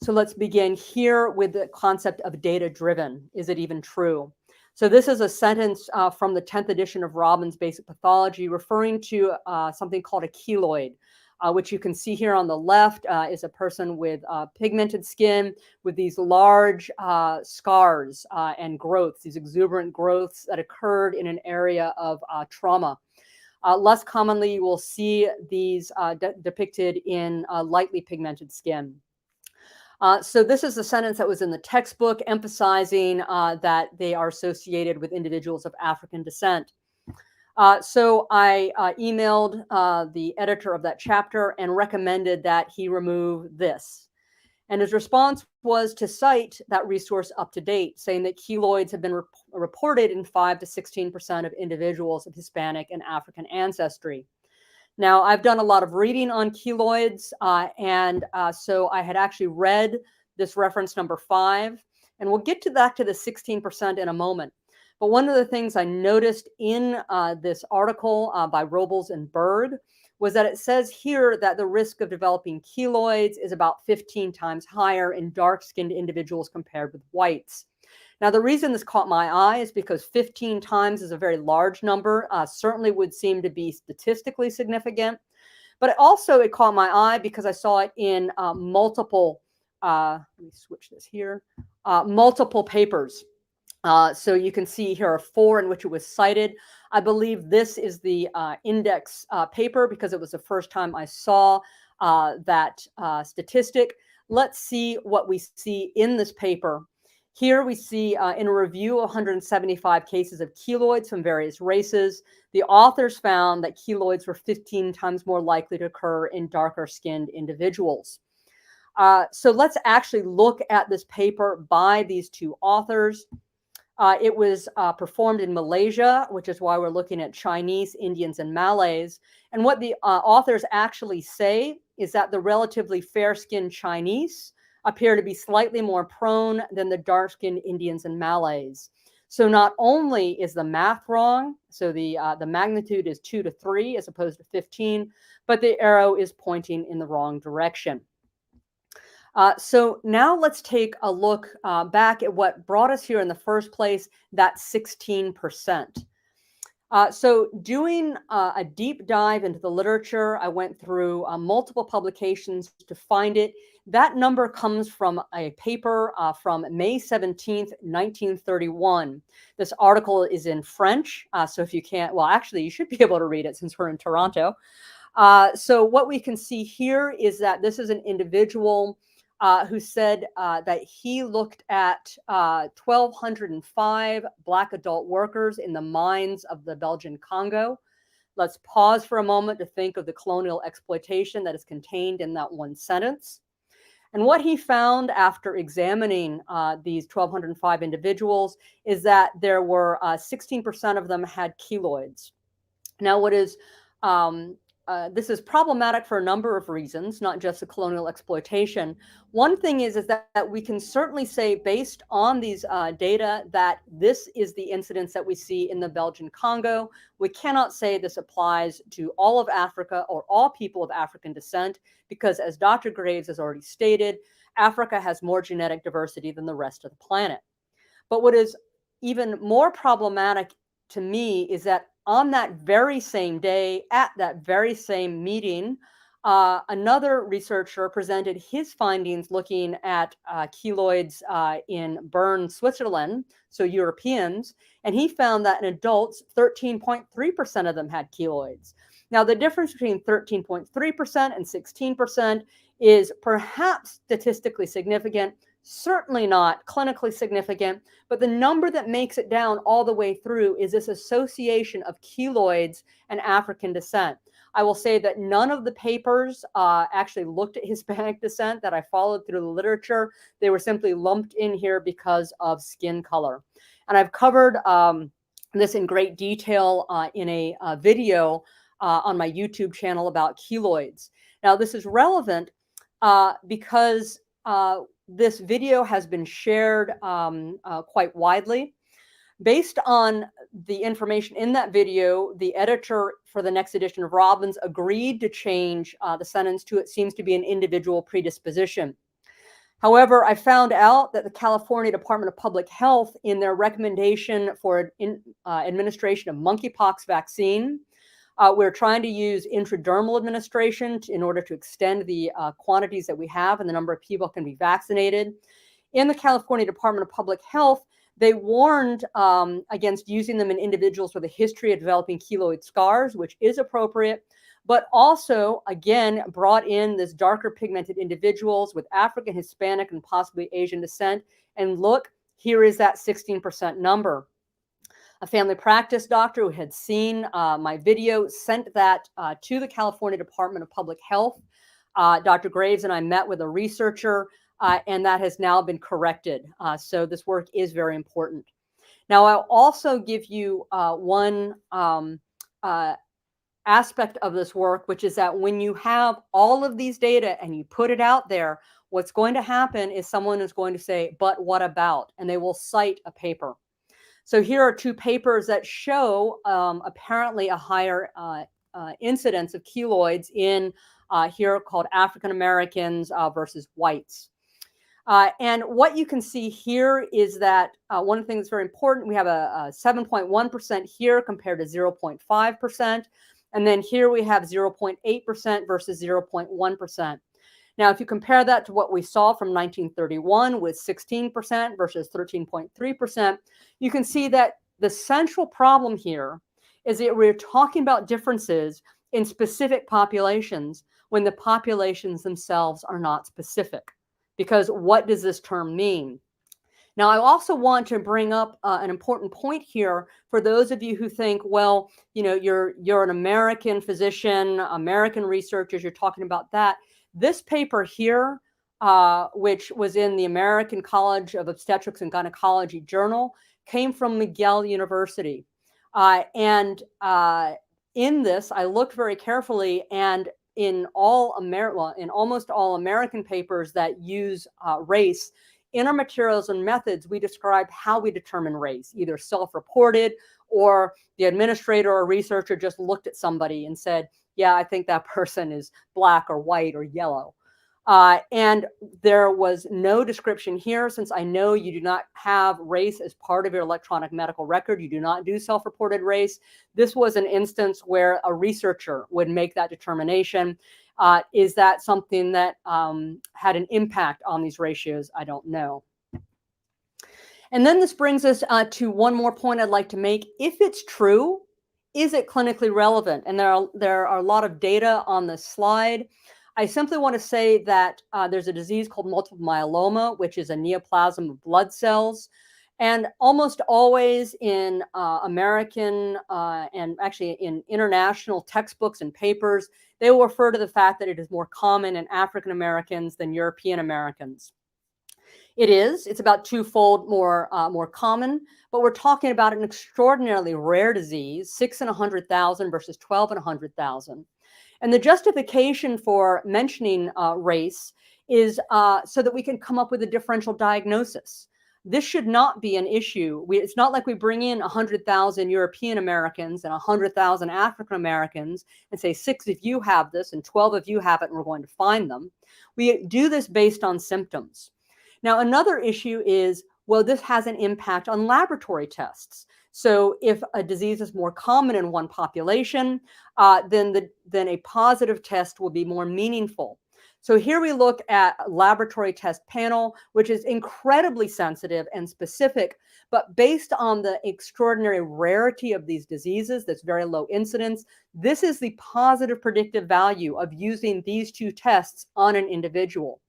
B: So let's begin here with the concept of data-driven. Is it even true? So this is a sentence from the 10th edition of Robbins' Basic Pathology, referring to something called a keloid, which you can see here on the left is a person with pigmented skin with these large scars and growths, these exuberant growths that occurred in an area of trauma. Less commonly, you will see these depicted in lightly pigmented skin. So this is the sentence that was in the textbook, emphasizing that they are associated with individuals of African descent. So I emailed the editor of that chapter and recommended that he remove this. And his response was to cite that resource Up to Date, saying that keloids have been reported in 5 to 16% of individuals of Hispanic and African ancestry. Now, I've done a lot of reading on keloids, and so I had actually read this reference number 5, and we'll get to that to the 16% in a moment. But one of the things I noticed in this article by Robles and Bird was that it says here that the risk of developing keloids is about 15 times higher in dark-skinned individuals compared with whites. Now, the reason this caught my eye is because 15 times is a very large number, certainly would seem to be statistically significant. But also it caught my eye because I saw it in multiple, let me switch this here, multiple papers. So you can see here are 4 in which it was cited. I believe this is the index paper because it was the first time I saw that statistic. Let's see what we see in this paper. Here we see in a review of 175 cases of keloids from various races, the authors found that keloids were 15 times more likely to occur in darker skinned individuals. So let's actually look at this paper by these 2 authors. It was performed in Malaysia, which is why we're looking at Chinese, Indians, and Malays. And what the authors actually say is that the relatively fair-skinned Chinese appear to be slightly more prone than the dark-skinned Indians and Malays. So not only is the math wrong, so the magnitude is 2 to 3 as opposed to 15, but the arrow is pointing in the wrong direction. So now let's take a look back at what brought us here in the first place, that 16%. So doing a deep dive into the literature, I went through multiple publications to find it. That number comes from a paper from May 17th, 1931. This article is in French, so if you can't, well, actually, you should be able to read it since we're in Toronto. So what we can see here is that this is an individual who said that he looked at 1,205 Black adult workers in the mines of the Belgian Congo. Let's pause for a moment to think of the colonial exploitation that is contained in that one sentence. And what he found after examining these 1,205 individuals is that there were 16% of them had keloids. Now, what is this is problematic for a number of reasons, not just the colonial exploitation. One thing is that we can certainly say, based on these data, that this is the incidence that we see in the Belgian Congo. We cannot say this applies to all of Africa or all people of African descent, because as Dr. Graves has already stated, Africa has more genetic diversity than the rest of the planet. But what is even more problematic to me is that on that very same day, at that very same meeting, another researcher presented his findings looking at keloids in Bern, Switzerland, so Europeans, and he found that in adults, 13.3% of them had keloids. Now, the difference between 13.3% and 16% is perhaps statistically significant, certainly not clinically significant, but the number that makes it down all the way through is this association of keloids and African descent. I will say that none of the papers actually looked at Hispanic descent that I followed through the literature. They were simply lumped in here because of skin color. And I've covered this in great detail in a video on my YouTube channel about keloids. Now, this is relevant because this video has been shared quite widely. Based on the information in that video, the editor for the next edition of Robbins agreed to change the sentence to "it seems to be an individual predisposition." However, I found out that the California Department of Public Health, in their recommendation for administration of monkeypox vaccine, we're trying to use intradermal administration in order to extend the quantities that we have and the number of people can be vaccinated. In the California Department of Public Health, they warned against using them in individuals with a history of developing keloid scars, which is appropriate, but also, again, brought in this darker pigmented individuals with African, Hispanic, and possibly Asian descent. And look, here is that 16% number. A family practice doctor who had seen my video sent that to the California Department of Public Health. Dr. Graves and I met with a researcher, and that has now been corrected. So this work is very important. Now, I'll also give you one aspect of this work, which is that when you have all of these data and you put it out there, what's going to happen is someone is going to say, "But what about?" And they will cite a paper. So here are two papers that show apparently a higher incidence of keloids in here called African Americans versus whites. And what you can see here is that one thing that's very important, we have a 7.1% here compared to 0.5%. And then here we have 0.8% versus 0.1%. Now, if you compare that to what we saw from 1931 with 16% versus 13.3%, you can see that the central problem here is that we're talking about differences in specific populations when the populations themselves are not specific. Because what does this term mean? Now, I also want to bring up an important point here for those of you who think, well, you know, you're an American physician, American researchers, you're talking about that. This paper here, which was in the American College of Obstetrics and Gynecology Journal, came from McGill University. And in this, I looked very carefully, and in almost all American papers that use race, in our materials and methods, we describe how we determine race, either self-reported or the administrator or researcher just looked at somebody and said, yeah, I think that person is black or white or yellow. And there was no description here, since I know you do not have race as part of your electronic medical record. You do not do self-reported race. This was an instance where a researcher would make that determination. Is that something that had an impact on these ratios? I don't know. And then this brings us to one more point I'd like to make. If it's true, is it clinically relevant? And there are a lot of data on this slide. I simply want to say that there's a disease called multiple myeloma, which is a neoplasm of blood cells. And almost always in American and actually in international textbooks and papers, they will refer to the fact that it is more common in African Americans than European Americans. It is. It's about twofold more common, but we're talking about an extraordinarily rare disease, 6 in 100,000 versus 12 in 100,000. And the justification for mentioning race is so that we can come up with a differential diagnosis. This should not be an issue. It's not like we bring in 100,000 European Americans and 100,000 African Americans and say 6 of you have this and 12 of you have it and we're going to find them. We do this based on symptoms. Now, another issue is, well, this has an impact on laboratory tests. So if a disease is more common in one population, then a positive test will be more meaningful. So here we look at a laboratory test panel, which is incredibly sensitive and specific, but based on the extraordinary rarity of these diseases, that's very low incidence, this is the positive predictive value of using these two tests on an individual.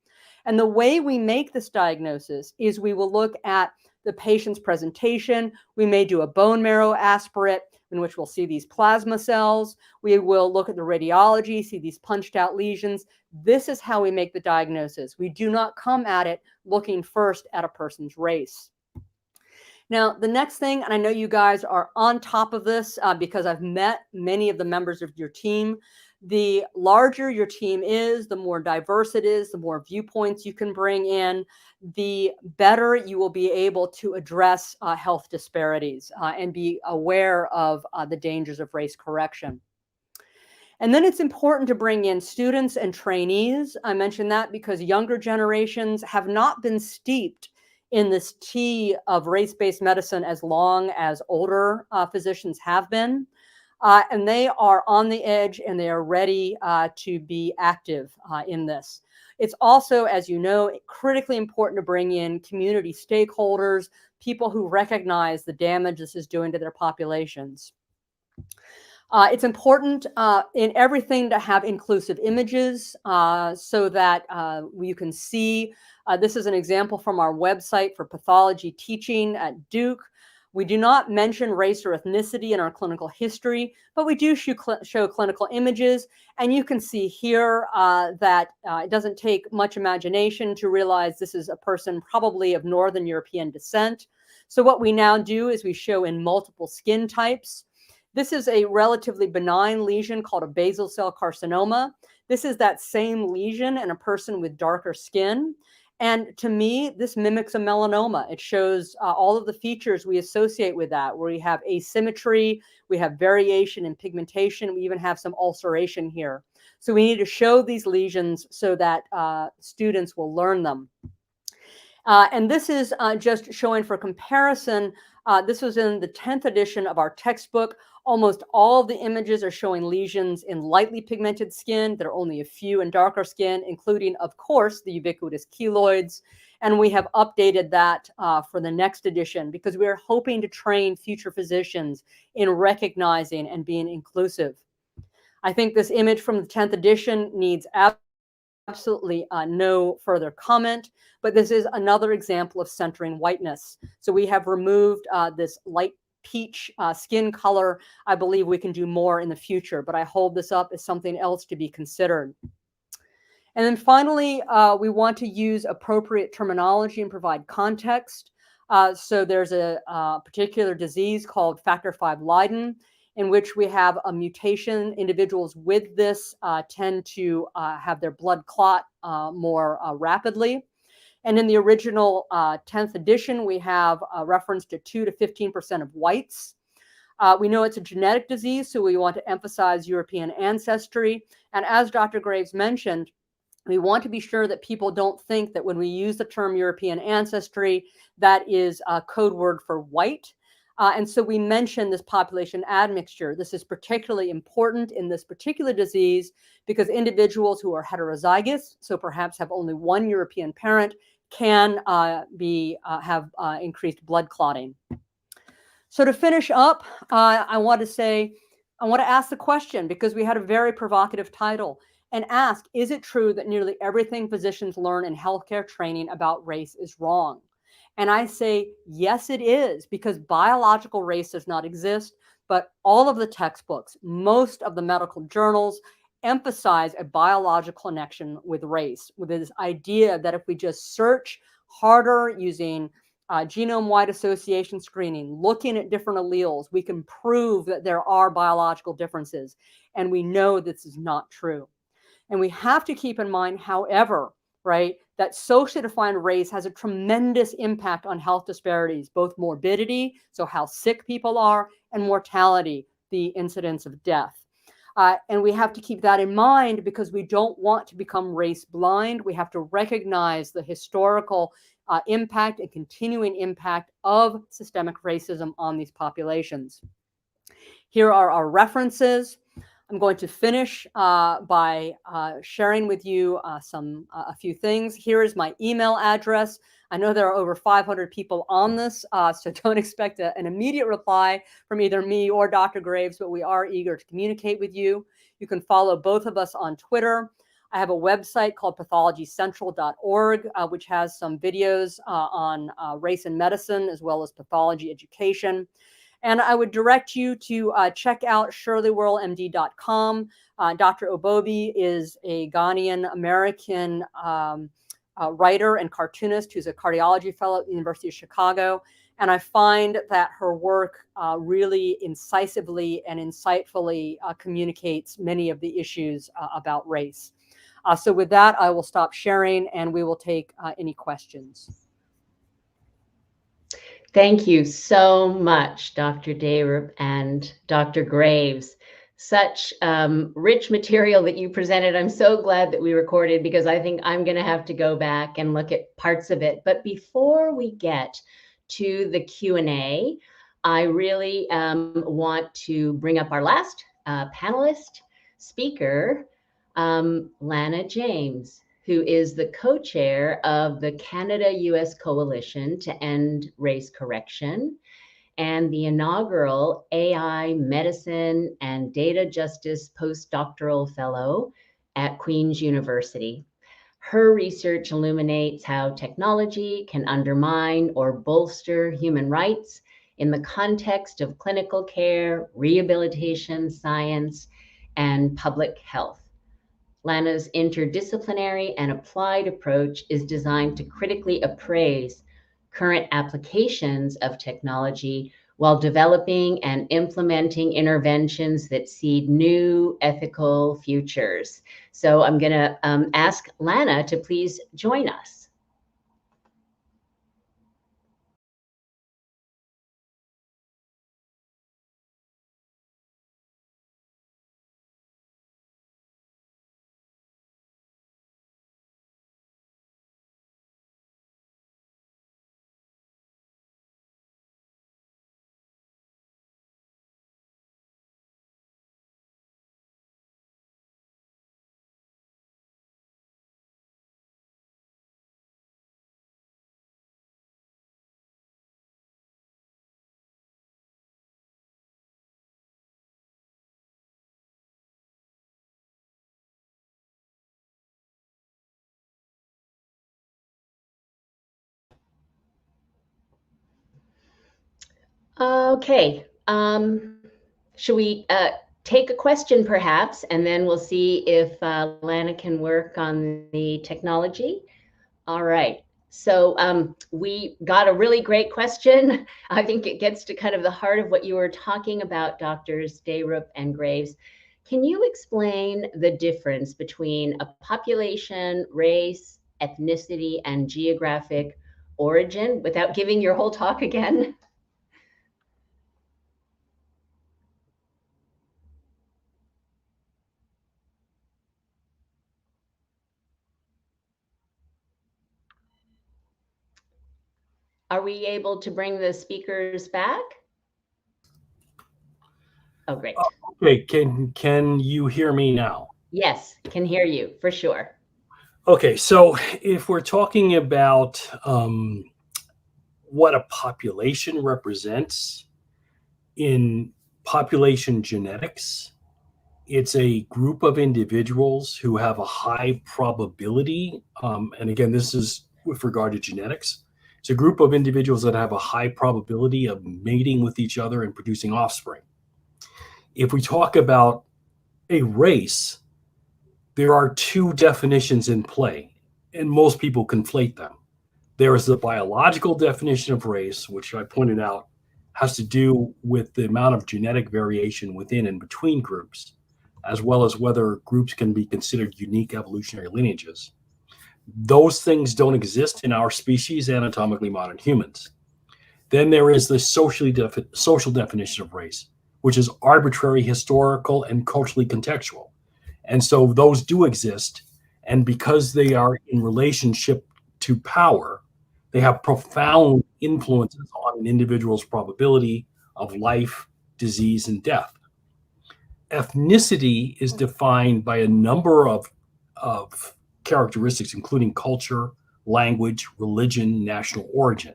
B: And the way we make this diagnosis is we will look at the patient's presentation. We may do a bone marrow aspirate in which we'll see these plasma cells. We will look at the radiology, see these punched out lesions. This is how we make the diagnosis. We do not come at it looking first at a person's race. Now, the next thing, and I know you guys are on top of this because I've met many of the members of your team. The larger your team is, the more diverse it is, the more viewpoints you can bring in, the better you will be able to address health disparities and be aware of the dangers of race correction. And then it's important to bring in students and trainees. I mention that because younger generations have not been steeped in this tea of race-based medicine as long as older physicians have been. And they are on the edge and they are ready to be active in this. It's also, as you know, critically important to bring in community stakeholders, people who recognize the damage this is doing to their populations. It's important in everything to have inclusive images so that you can see. This is an example from our website for pathology teaching at Duke. We do not mention race or ethnicity in our clinical history, but we do show clinical images. And you can see here that it doesn't take much imagination to realize this is a person probably of Northern European descent. So what we now do is we show in multiple skin types. This is a relatively benign lesion called a basal cell carcinoma. This is that same lesion in a person with darker skin. And to me, this mimics a melanoma. It shows all of the features we associate with that, where we have asymmetry, we have variation in pigmentation, we even have some ulceration here. So we need to show these lesions so that students will learn them. And this is just showing for comparison. This was in the 10th edition of our textbook. Almost all of the images are showing lesions in lightly pigmented skin. There are only a few in darker skin, including, of course, the ubiquitous keloids. And we have updated that for the next edition because we are hoping to train future physicians in recognizing and being inclusive. I think this image from the 10th edition needs absolutely no further comment, but this is another example of centering whiteness. So we have removed this light peach skin color. I believe we can do more in the future, but I hold this up as something else to be considered. And then finally, we want to use appropriate terminology and provide context. So there's a particular disease called factor V Leiden, in which we have a mutation. Individuals with this tend to have their blood clot more rapidly. And in the original 10th edition, we have a reference to 2 to 15% of whites. We know it's a genetic disease, so we want to emphasize European ancestry. And as Dr. Graves mentioned, we want to be sure that people don't think that when we use the term European ancestry, that is a code word for white. And so we mention this population admixture. This is particularly important in this particular disease because individuals who are heterozygous, so perhaps have only one European parent, can have increased blood clotting. So to finish up, I want to ask the question, because we had a very provocative title, and ask, is it true that nearly everything physicians learn in healthcare training about race is wrong? And I say, yes, it is, because biological race does not exist, but all of the textbooks, most of the medical journals emphasize a biological connection with race, with this idea that if we just search harder using genome-wide association screening, looking at different alleles, we can prove that there are biological differences. And we know this is not true. And we have to keep in mind, however, right, that socially defined race has a tremendous impact on health disparities, both morbidity, so how sick people are, and mortality, the incidence of death. And we have to keep that in mind because we don't want to become race blind. We have to recognize the historical impact and continuing impact of systemic racism on these populations. Here are our references. I'm going to finish by sharing with you a few things. Here is my email address. I know there are over 500 people on this, so don't expect an immediate reply from either me or Dr. Graves, but we are eager to communicate with you. You can follow both of us on Twitter. I have a website called pathologycentral.org, which has some videos on race and medicine, as well as pathology education. And I would direct you to check out shirleywhirlemd.com. Dr. Obobi is a Ghanaian-American writer and cartoonist who's a cardiology fellow at the University of Chicago. And I find that her work really incisively and insightfully communicates many of the issues about race. So with that, I will stop sharing and we will take any questions.
A: Thank you so much, Dr. Deyrup and Dr. Graves. Such rich material that you presented. I'm so glad that we recorded because I think I'm going to have to go back and look at parts of it. But before we get to the Q&A, I really want to bring up our last panelist speaker, Lana James, who is the co-chair of the Canada-US Coalition to End Race Correction and the inaugural AI Medicine and Data Justice Postdoctoral Fellow at Queen's University. Her research illuminates how technology can undermine or bolster human rights in the context of clinical care, rehabilitation, science, and public health. Lana's interdisciplinary and applied approach is designed to critically appraise current applications of technology while developing and implementing interventions that seed new ethical futures. So I'm going to ask Lana to please join us. Okay, should we take a question perhaps, and then we'll see if Lana can work on the technology? All right, so we got a really great question. I think it gets to kind of the heart of what you were talking about, Doctors Deyrup and Graves. Can you explain the difference between a population, race, ethnicity, and geographic origin without giving your whole talk again? Are we able to bring the speakers back? Oh, great.
C: Okay, can you hear me now?
A: Yes, can hear you for sure.
C: Okay, so if we're talking about what a population represents in population genetics, it's a group of individuals who have a high probability, and again, this is with regard to genetics. It's a group of individuals that have a high probability of mating with each other and producing offspring. If we talk about a race, there are two definitions in play, and most people conflate them. There is the biological definition of race, which I pointed out has to do with the amount of genetic variation within and between groups, as well as whether groups can be considered unique evolutionary lineages. Those things don't exist in our species, anatomically modern humans. Then there is the social definition of race, which is arbitrary, historical, and culturally contextual. And so those do exist. And because they are in relationship to power, they have profound influences on an individual's probability of life, disease, and death. Ethnicity is defined by a number of characteristics, including culture, language, religion, national origin.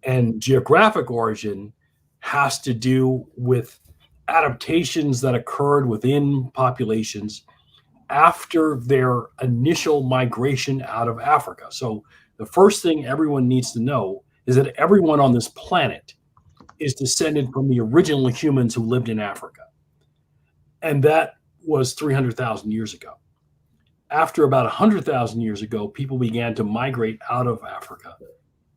C: And geographic origin has to do with adaptations that occurred within populations after their initial migration out of Africa. So the first thing everyone needs to know is that everyone on this planet is descended from the original humans who lived in Africa. And that was 300,000 years ago. After about 100,000 years ago, people began to migrate out of Africa.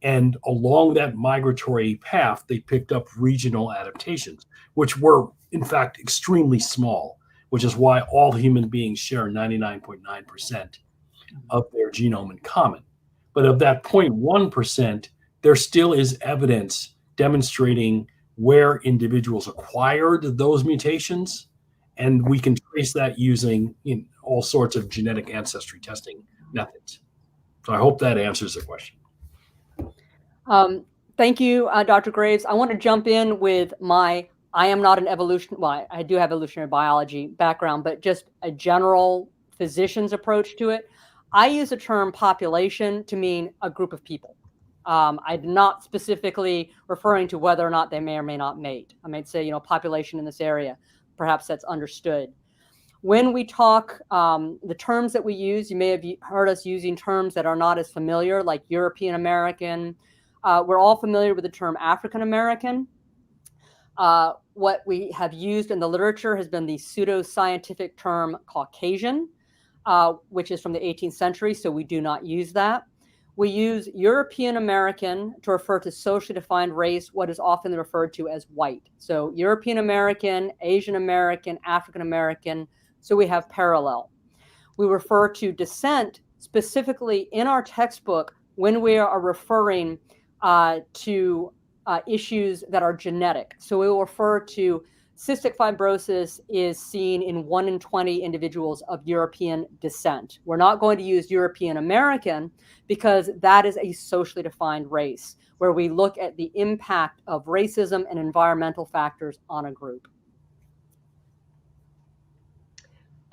C: And along that migratory path, they picked up regional adaptations, which were, in fact, extremely small, which is why all human beings share 99.9% of their genome in common. But of that 0.1%, there still is evidence demonstrating where individuals acquired those mutations. And we can trace that using all sorts of genetic ancestry testing methods. So I hope that answers the question.
B: Thank you, Dr. Graves. I want to jump in with I am not an I do have evolutionary biology background, but just a general physician's approach to it. I use the term population to mean a group of people. I'm not specifically referring to whether or not they may or may not mate. I might say, population in this area. Perhaps that's understood. When we talk, the terms that we use, you may have heard us using terms that are not as familiar, like European American. We're all familiar with the term African American. What we have used in the literature has been the pseudoscientific term Caucasian, which is from the 18th century, so we do not use that. We use European American to refer to socially defined race, what is often referred to as white. So European American, Asian American, African American, so we have parallel. We refer to descent specifically in our textbook when we are referring to issues that are genetic. So we will refer to cystic fibrosis is seen in 1 in 20 individuals of European descent. We're not going to use European American because that is a socially defined race where we look at the impact of racism and environmental factors on a group.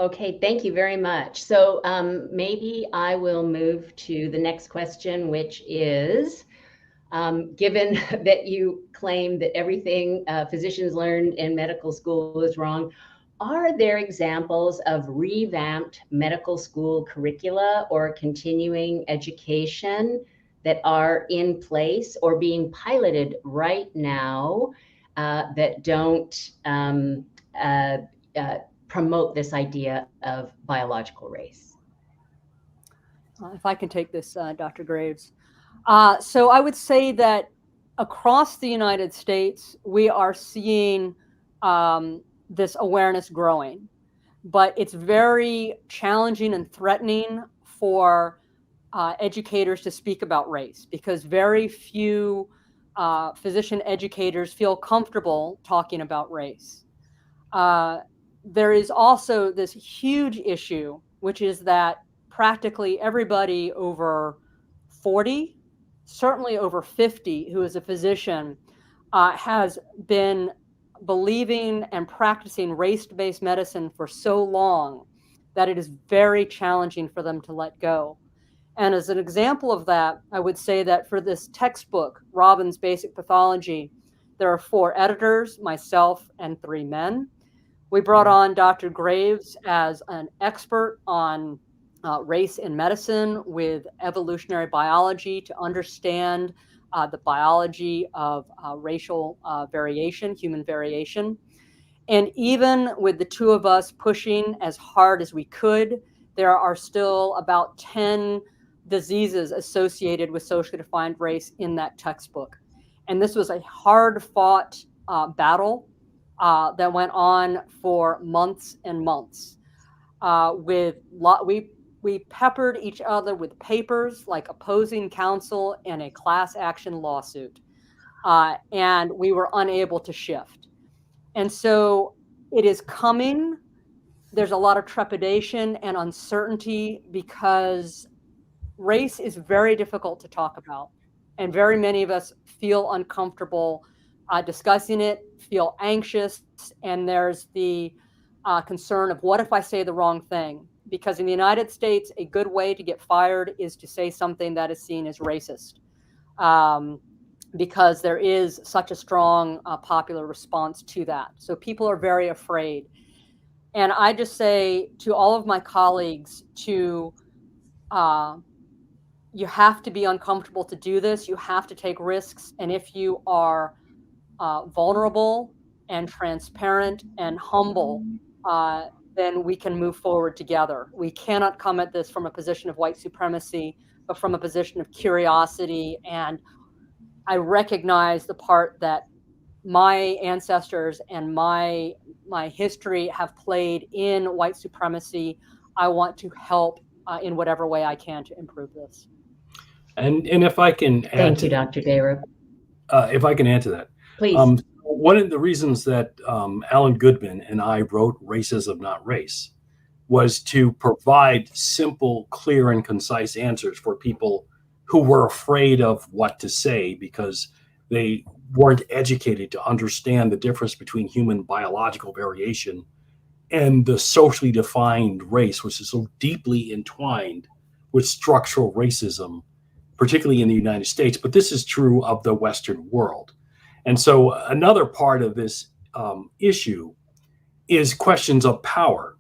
A: Okay, thank you very much. So maybe I will move to the next question, which is, given that you claim that everything physicians learned in medical school is wrong, are there examples of revamped medical school curricula or continuing education that are in place or being piloted right now that don't promote this idea of biological race?
B: If I can take this, Dr. Graves. So I would say that across the United States, we are seeing this awareness growing, but it's very challenging and threatening for educators to speak about race, because very few physician educators feel comfortable talking about race. There is also this huge issue, which is that practically everybody over 40, certainly over 50, who is a physician, has been believing and practicing race-based medicine for so long that it is very challenging for them to let go. And as an example of that, I would say that for this textbook, Robbins' Basic Pathology, there are 4 editors, myself, and 3 men. We brought on Dr. Graves as an expert on race in medicine with evolutionary biology to understand the biology of racial variation, human variation. And even with the 2 of us pushing as hard as we could, there are still about 10 diseases associated with socially defined race in that textbook. And this was a hard-fought battle that went on for months and months. We peppered each other with papers like opposing counsel and a class action lawsuit, and we were unable to shift. And so it is coming. There's a lot of trepidation and uncertainty because race is very difficult to talk about. And very many of us feel uncomfortable discussing it, feel anxious, and there's the concern of what if I say the wrong thing? Because in the United States, a good way to get fired is to say something that is seen as racist. Because there is such a strong popular response to that. So people are very afraid. And I just say to all of my colleagues you have to be uncomfortable to do this. You have to take risks. And if you are vulnerable and transparent and humble, then we can move forward together. We cannot come at this from a position of white supremacy, but from a position of curiosity. And I recognize the part that my ancestors and my history have played in white supremacy. I want to help in whatever way I can to improve this.
C: And if I can add
A: Thank you, Dr. Deyrup.
C: if I can add to that.
A: Please.
C: One of the reasons that Alan Goodman and I wrote Racism, Not Race was to provide simple, clear, and concise answers for people who were afraid of what to say because they weren't educated to understand the difference between human biological variation and the socially defined race, which is so deeply entwined with structural racism, particularly in the United States. But this is true of the Western world. And so another part of this issue is questions of power.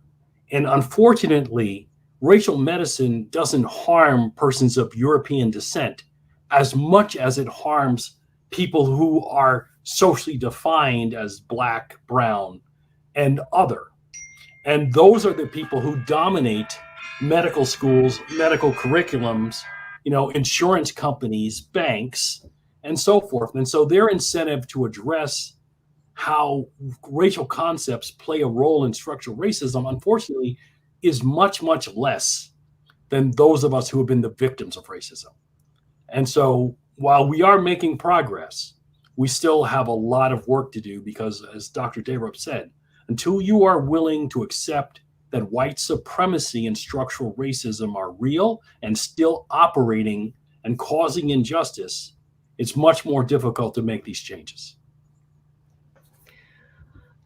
C: And unfortunately, racial medicine doesn't harm persons of European descent as much as it harms people who are socially defined as Black, brown, and other. And those are the people who dominate medical schools, medical curriculums, insurance companies, banks, and so forth. And so their incentive to address how racial concepts play a role in structural racism, unfortunately, is much, much less than those of us who have been the victims of racism. And so while we are making progress, we still have a lot of work to do because, as Dr. Deyrup said, until you are willing to accept that white supremacy and structural racism are real and still operating and causing injustice, it's much more difficult to make these changes.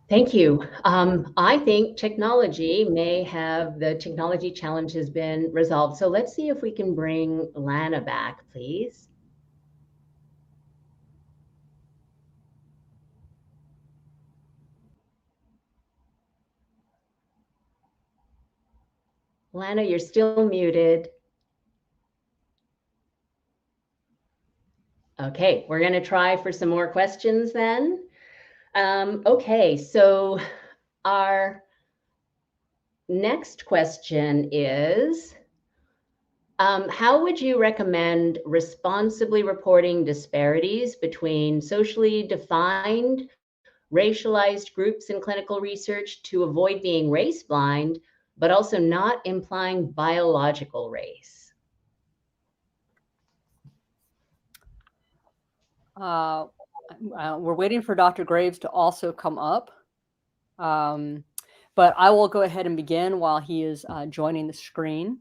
A: Thank you. I think the technology challenge has been resolved. So let's see if we can bring Lana back, please. Lana, you're still muted. Okay, we're going to try for some more questions then. Okay, so our next question is, how would you recommend responsibly reporting disparities between socially defined, racialized groups in clinical research to avoid being race blind, but also not implying biological race?
B: we're waiting for Dr. Graves to also come up. But I will go ahead and begin while he is joining the screen.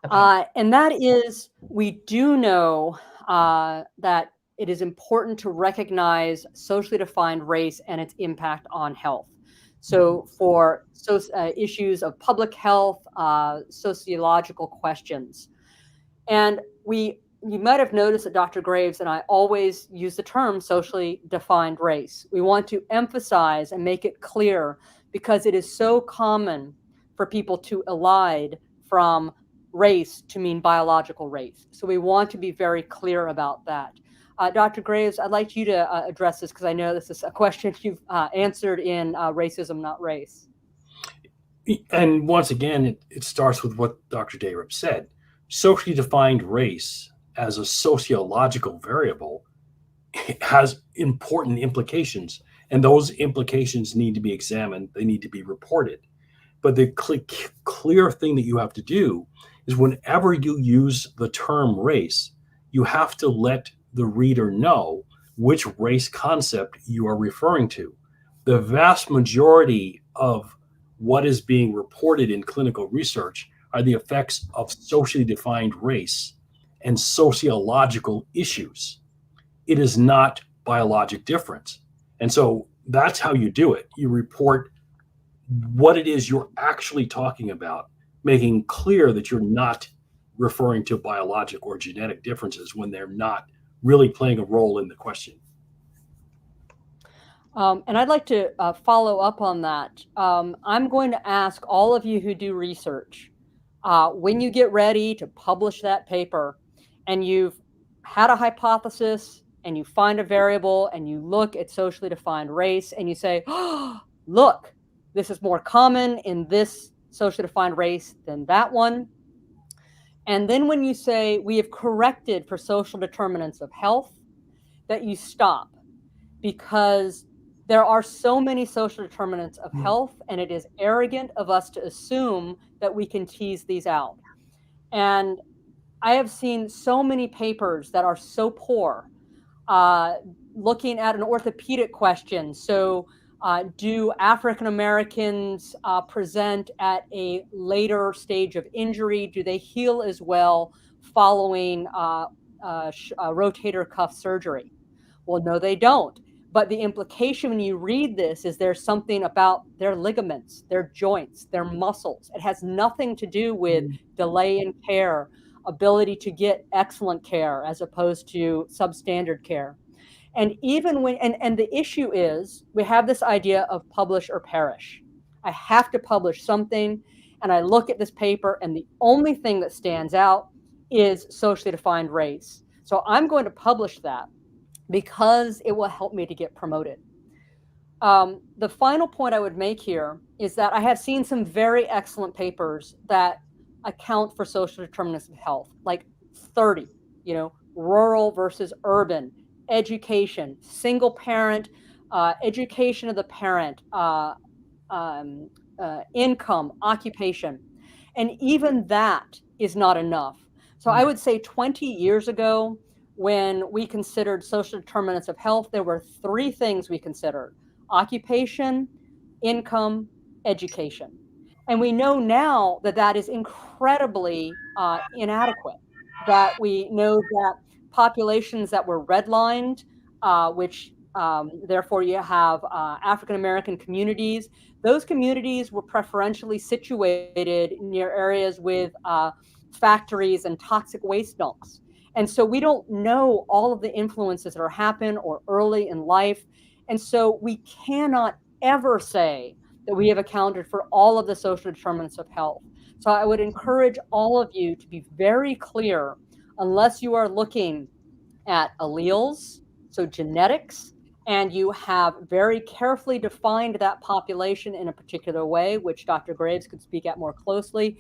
A: Okay.
B: And that is, we do know that it is important to recognize socially defined race and its impact on health. So for issues of public health, sociological questions. And you might have noticed that Dr. Graves and I always use the term socially defined race. We want to emphasize and make it clear because it is so common for people to elide from race to mean biological race. So we want to be very clear about that. Dr. Graves, I'd like you to address this because I know this is a question you've answered in Racism, Not Race.
C: And once again, it starts with what Dr. Deyrup said. Socially defined race as a sociological variable has important implications, and those implications need to be examined. They need to be reported. But the clear thing that you have to do is whenever you use the term race, you have to let the reader know which race concept you are referring to. The vast majority of what is being reported in clinical research are the effects of socially defined race and sociological issues. It is not biologic difference. And so that's how you do it. You report what it is you're actually talking about, making clear that you're not referring to biologic or genetic differences when they're not really playing a role in the question.
B: And I'd like to follow up on that. I'm going to ask all of you who do research, when you get ready to publish that paper and you've had a hypothesis and you find a variable and you look at socially defined race and you say, oh, look, this is more common in this socially defined race than that one. And then when you say we have corrected for social determinants of health, that you stop, because there are so many social determinants of health, and it is arrogant of us to assume that we can tease these out. And I have seen so many papers that are so poor, looking at an orthopedic question. So do African Americans present at a later stage of injury? Do they heal as well following rotator cuff surgery? Well, no, they don't. But the implication when you read this is there's something about their ligaments, their joints, their muscles. It has nothing to do with delay in care, ability to get excellent care as opposed to substandard care. And even when, and the issue is, we have this idea of publish or perish. I have to publish something, and I look at this paper, and the only thing that stands out is socially defined race. So I'm going to publish that because it will help me to get promoted. The final point I would make here is that I have seen some very excellent papers that account for social determinants of health, like 30, rural versus urban, education, single parent, education of the parent, income, occupation. And even that is not enough. So I would say 20 years ago, when we considered social determinants of health, there were 3 things we considered: occupation, income, education. And we know now that that is incredibly inadequate, that we know that populations that were redlined, which therefore you have African-American communities, those communities were preferentially situated near areas with factories and toxic waste dumps. And so we don't know all of the influences that are happen or early in life. And so we cannot ever say that we have accounted for all of the social determinants of health. So I would encourage all of you to be very clear, unless you are looking at alleles, so genetics, and you have very carefully defined that population in a particular way, which Dr. Graves could speak at more closely.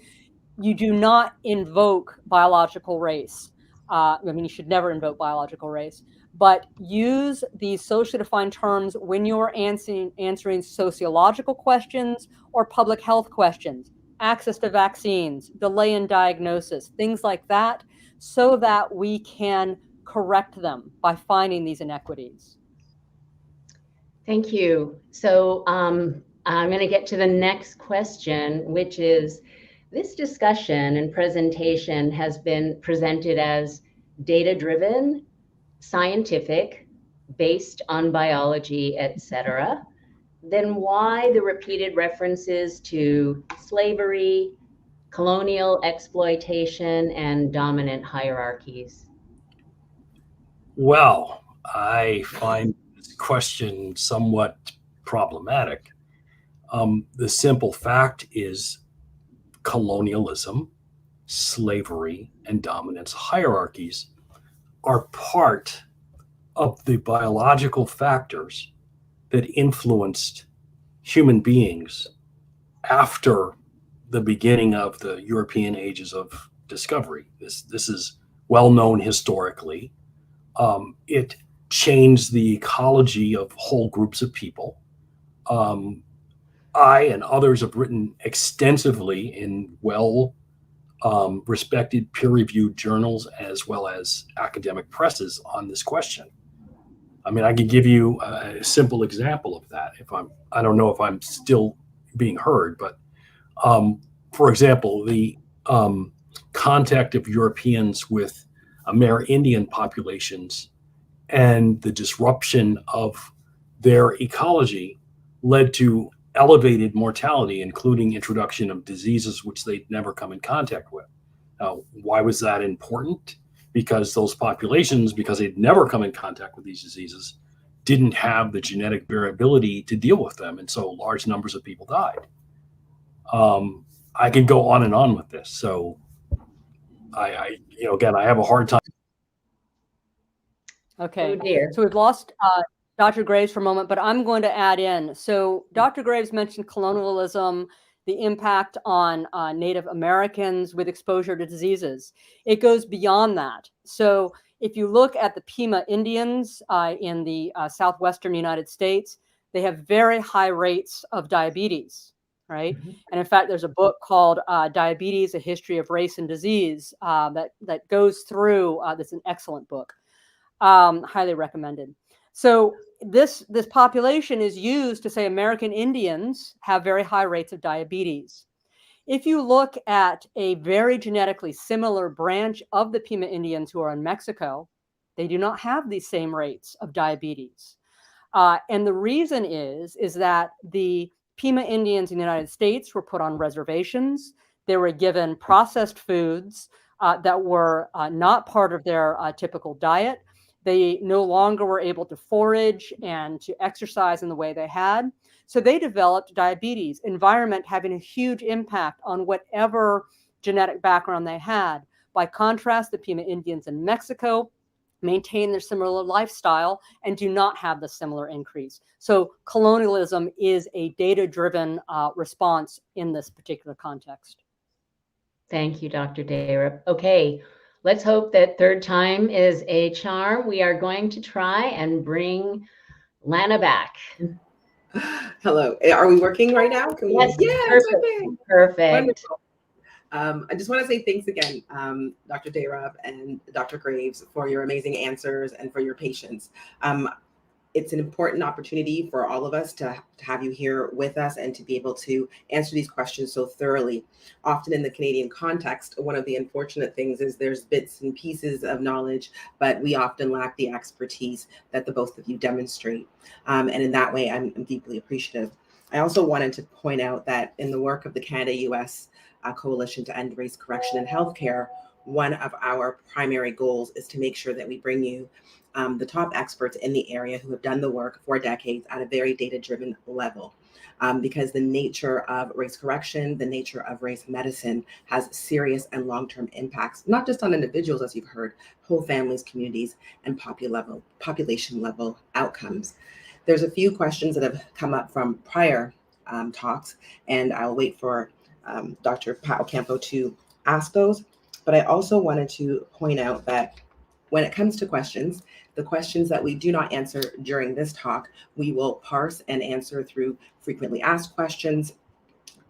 B: You do not invoke biological race. You should never invoke biological race, but use these socially defined terms when you're answering sociological questions or public health questions, access to vaccines, delay in diagnosis, things like that, so that we can correct them by finding these inequities?
A: Thank you. So I'm going to get to the next question, which is, this discussion and presentation has been presented as data-driven, scientific, based on biology, etc. Then why the repeated references to slavery, colonial exploitation, and dominant hierarchies?
C: Well, I find this question somewhat problematic. The simple fact is colonialism, slavery, and dominance hierarchies are part of the biological factors that influenced human beings after the beginning of the European ages of discovery. This is well known historically. It changed the ecology of whole groups of people. I and others have written extensively in respected peer-reviewed journals as well as academic presses on this question. I mean, I can give you a simple example of that. I don't know if I'm still being heard, but for example, the contact of Europeans with Amerindian populations and the disruption of their ecology led to elevated mortality, including introduction of diseases which they'd never come in contact with. Now, why was that important? Because those populations, because they'd never come in contact with these diseases, didn't have the genetic variability to deal with them, and so large numbers of people died. I can go on and on with this. So again, I have a hard time.
B: Okay,
A: Oh dear.
B: so we've lost Dr. Graves for a moment, but I'm going to add in. So Dr. Graves mentioned colonialism, the impact on Native Americans with exposure to diseases. It goes beyond that. So if you look at the Pima Indians in the southwestern United States, they have very high rates of diabetes, right?
A: Mm-hmm.
B: And in fact, there's a book called Diabetes, A History of Race and Disease that goes through, that's an excellent book, highly recommended. So this population is used to say American Indians have very high rates of diabetes. If you look at a very genetically similar branch of the Pima Indians who are in Mexico, they do not have these same rates of diabetes. And the reason is that the Pima Indians in the United States were put on reservations. They were given processed foods that were not part of their typical diet. They no longer were able to forage and to exercise in the way they had. So they developed diabetes, environment having a huge impact on whatever genetic background they had. By contrast, the Pima Indians in Mexico maintain their similar lifestyle and do not have the similar increase. So colonialism is a data-driven response in this particular context.
A: Thank you, Dr. Deyrup. Okay, let's hope that third time is a charm. We are going to try and bring Lana back.
D: Hello. Are we working right now?
A: Yes,
D: yes,
A: perfect.
D: okay.
A: Perfect.
D: Wonderful. I just want to say thanks again, Dr. Deyrup and Dr. Graves, for your amazing answers and for your patience. It's an important opportunity for all of us to have you here with us and to be able to answer these questions so thoroughly. Often in the Canadian context, one of the unfortunate things is there's bits and pieces of knowledge, but we often lack the expertise that the both of you demonstrate. And in that way, I'm deeply appreciative. I also wanted to point out that in the work of the Canada-US Coalition to End Race Correction in Healthcare, one of our primary goals is to make sure that we bring you the top experts in the area who have done the work for decades at a very data-driven level. Because the nature of race correction, the nature of race medicine has serious and long-term impacts, not just on individuals, as you've heard, whole families, communities, and population level outcomes. There's a few questions that have come up from prior talks, and I'll wait for Dr. Pat Ocampo to ask those. But I also wanted to point out that when it comes to questions, the questions that we do not answer during this talk, we will parse and answer through frequently asked questions,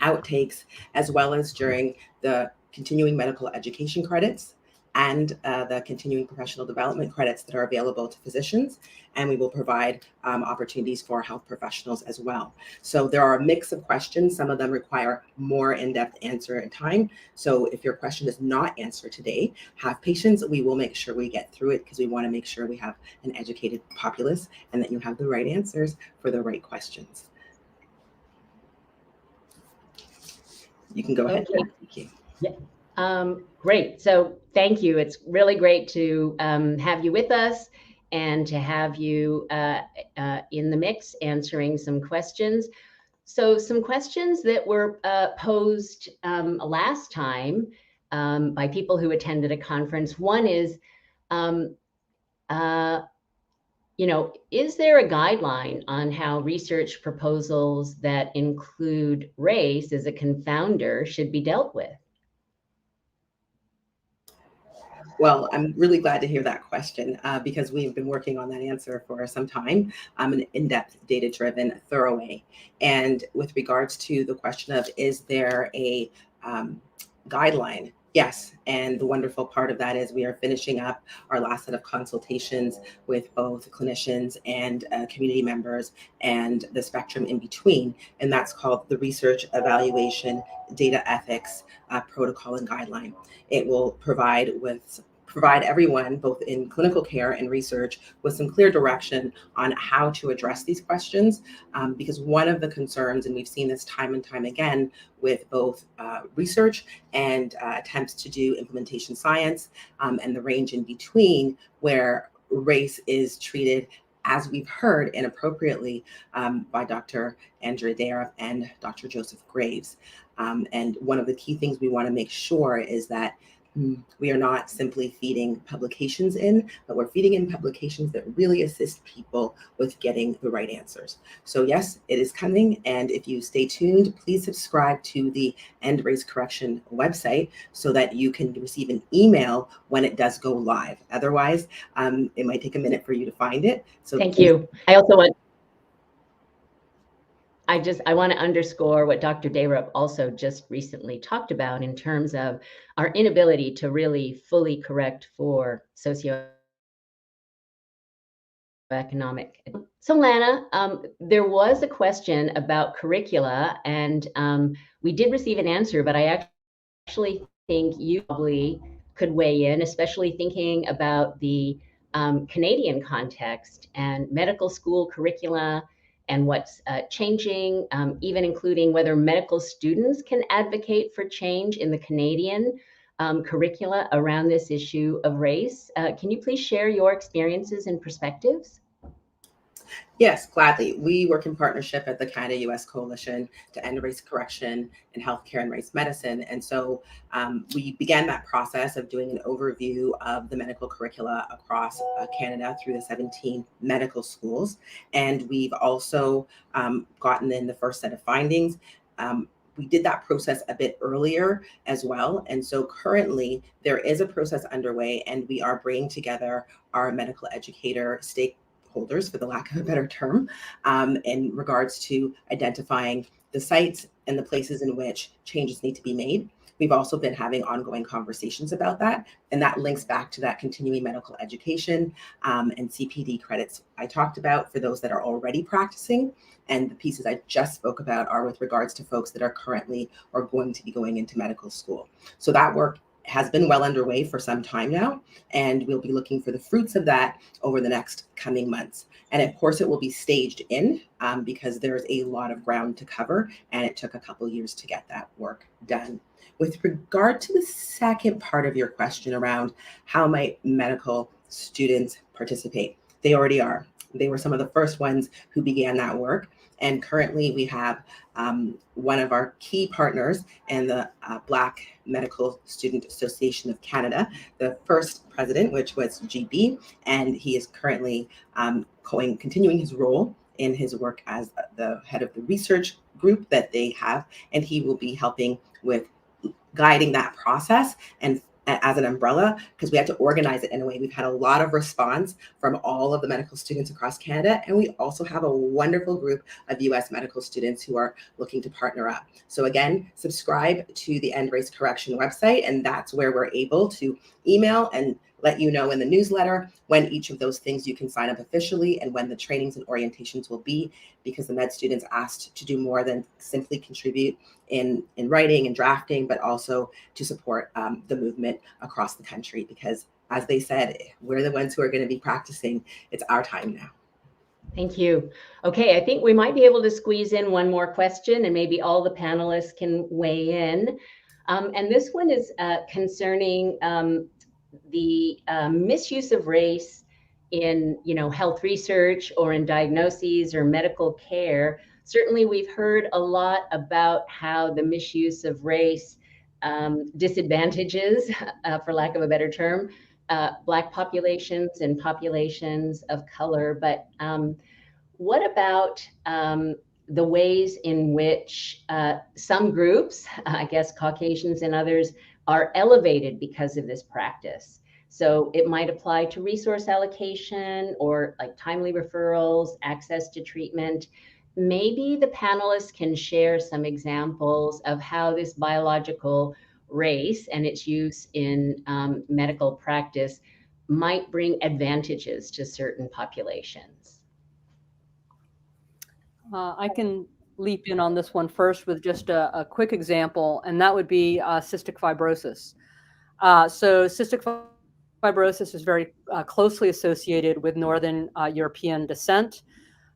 D: outtakes, as well as during the continuing medical education credits and the continuing professional development credits that are available to physicians. And we will provide opportunities for health professionals as well. So there are a mix of questions. Some of them require more in-depth answer and time. So if your question is not answered today, have patience. We will make sure we get through it, because we want to make sure we have an educated populace and that you have the right answers for the right questions. You can go ahead.
A: Okay.
D: Thank you.
A: Yeah. Great. So thank you. It's really great to have you with us and to have you in the mix answering some questions. So some questions that were posed last time by people who attended a conference. One is, is there a guideline on how research proposals that include race as a confounder should be dealt with?
D: Well, I'm really glad to hear that question because we've been working on that answer for some time, an in-depth, data-driven, thorough way. And with regards to the question of, is there a guideline? Yes, and the wonderful part of that is we are finishing up our last set of consultations with both clinicians and community members and the spectrum in between, and that's called the Research Evaluation Data Ethics Protocol and Guideline. It will provide everyone, both in clinical care and research, with some clear direction on how to address these questions. Because one of the concerns, and we've seen this time and time again with both research and attempts to do implementation science and the range in between, where race is treated, as we've heard, inappropriately by Dr. Andrea Deyrup and Dr. Joseph Graves. And one of the key things we want to make sure is that we are not simply feeding publications in, but we're feeding in publications that really assist people with getting the right answers. So yes, it is coming. And if you stay tuned, please subscribe to the End Race Correction website so that you can receive an email when it does go live. Otherwise, it might take a minute for you to find it. So
A: thank you. I also want to underscore what Dr. Deyrup also just recently talked about in terms of our inability to really fully correct for socioeconomic. So Lana, there was a question about curricula, and we did receive an answer, but I actually think you probably could weigh in, especially thinking about the Canadian context and medical school curricula and what's changing, even including whether medical students can advocate for change in the Canadian curricula around this issue of race. Can you please share your experiences and perspectives?
D: Yes, gladly. We work in partnership at the Canada-US Coalition to End Race Correction in Healthcare and Race Medicine. And so we began that process of doing an overview of the medical curricula across Canada through the 17 medical schools. And we've also gotten in the first set of findings. We did that process a bit earlier as well. And so currently there is a process underway, and we are bringing together our medical educator stakeholders, for the lack of a better term, in regards to identifying the sites and the places in which changes need to be made. We've also been having ongoing conversations about that, and that links back to that continuing medical education and CPD credits I talked about for those that are already practicing. And the pieces I just spoke about are with regards to folks that are currently or going to be going into medical school. So that work has been well underway for some time now, and we'll be looking for the fruits of that over the next coming months. And of course, it will be staged in because there's a lot of ground to cover, and it took a couple of years to get that work done. With regard to the second part of your question around how might medical students participate, they already are. They were some of the first ones who began that work. And currently we have one of our key partners in the Black Medical Student Association of Canada, the first president, which was GB, and he is currently continuing his role in his work as the head of the research group that they have, and he will be helping with guiding that process and as an umbrella, because we had to organize it in a way. We've had a lot of response from all of the medical students across Canada, and we also have a wonderful group of US medical students who are looking to partner up. So again, subscribe to the End Race Correction website, and that's where we're able to email and let you know in the newsletter when each of those things you can sign up officially and when the trainings and orientations will be, because the med students asked to do more than simply contribute in writing and drafting, but also to support the movement across the country, because as they said, we're the ones who are going to be practicing. It's our time now.
A: Thank you. Okay, I think we might be able to squeeze in one more question, and maybe all the panelists can weigh in. And this one is concerning the misuse of race in, health research or in diagnoses or medical care. Certainly, we've heard a lot about how the misuse of race disadvantages, for lack of a better term, Black populations and populations of color. But what about the ways in which some groups, I guess Caucasians and others, are elevated because of this practice? So it might apply to resource allocation or like timely referrals, access to treatment. Maybe the panelists can share some examples of how this biological race and its use in medical practice might bring advantages to certain populations.
B: I can leap in on this one first with just a quick example, and that would be cystic fibrosis. So cystic fibrosis is very closely associated with Northern European descent.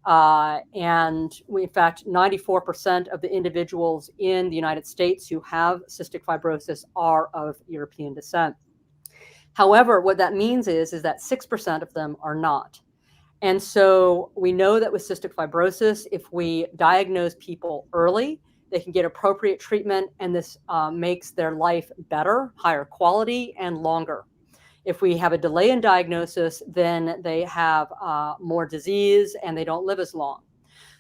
B: And in fact, 94% of the individuals in the United States who have cystic fibrosis are of European descent. However, what that means is that 6% of them are not. And so we know that with cystic fibrosis, if we diagnose people early, they can get appropriate treatment, and this makes their life better, higher quality, and longer. If we have a delay in diagnosis, then they have more disease and they don't live as long.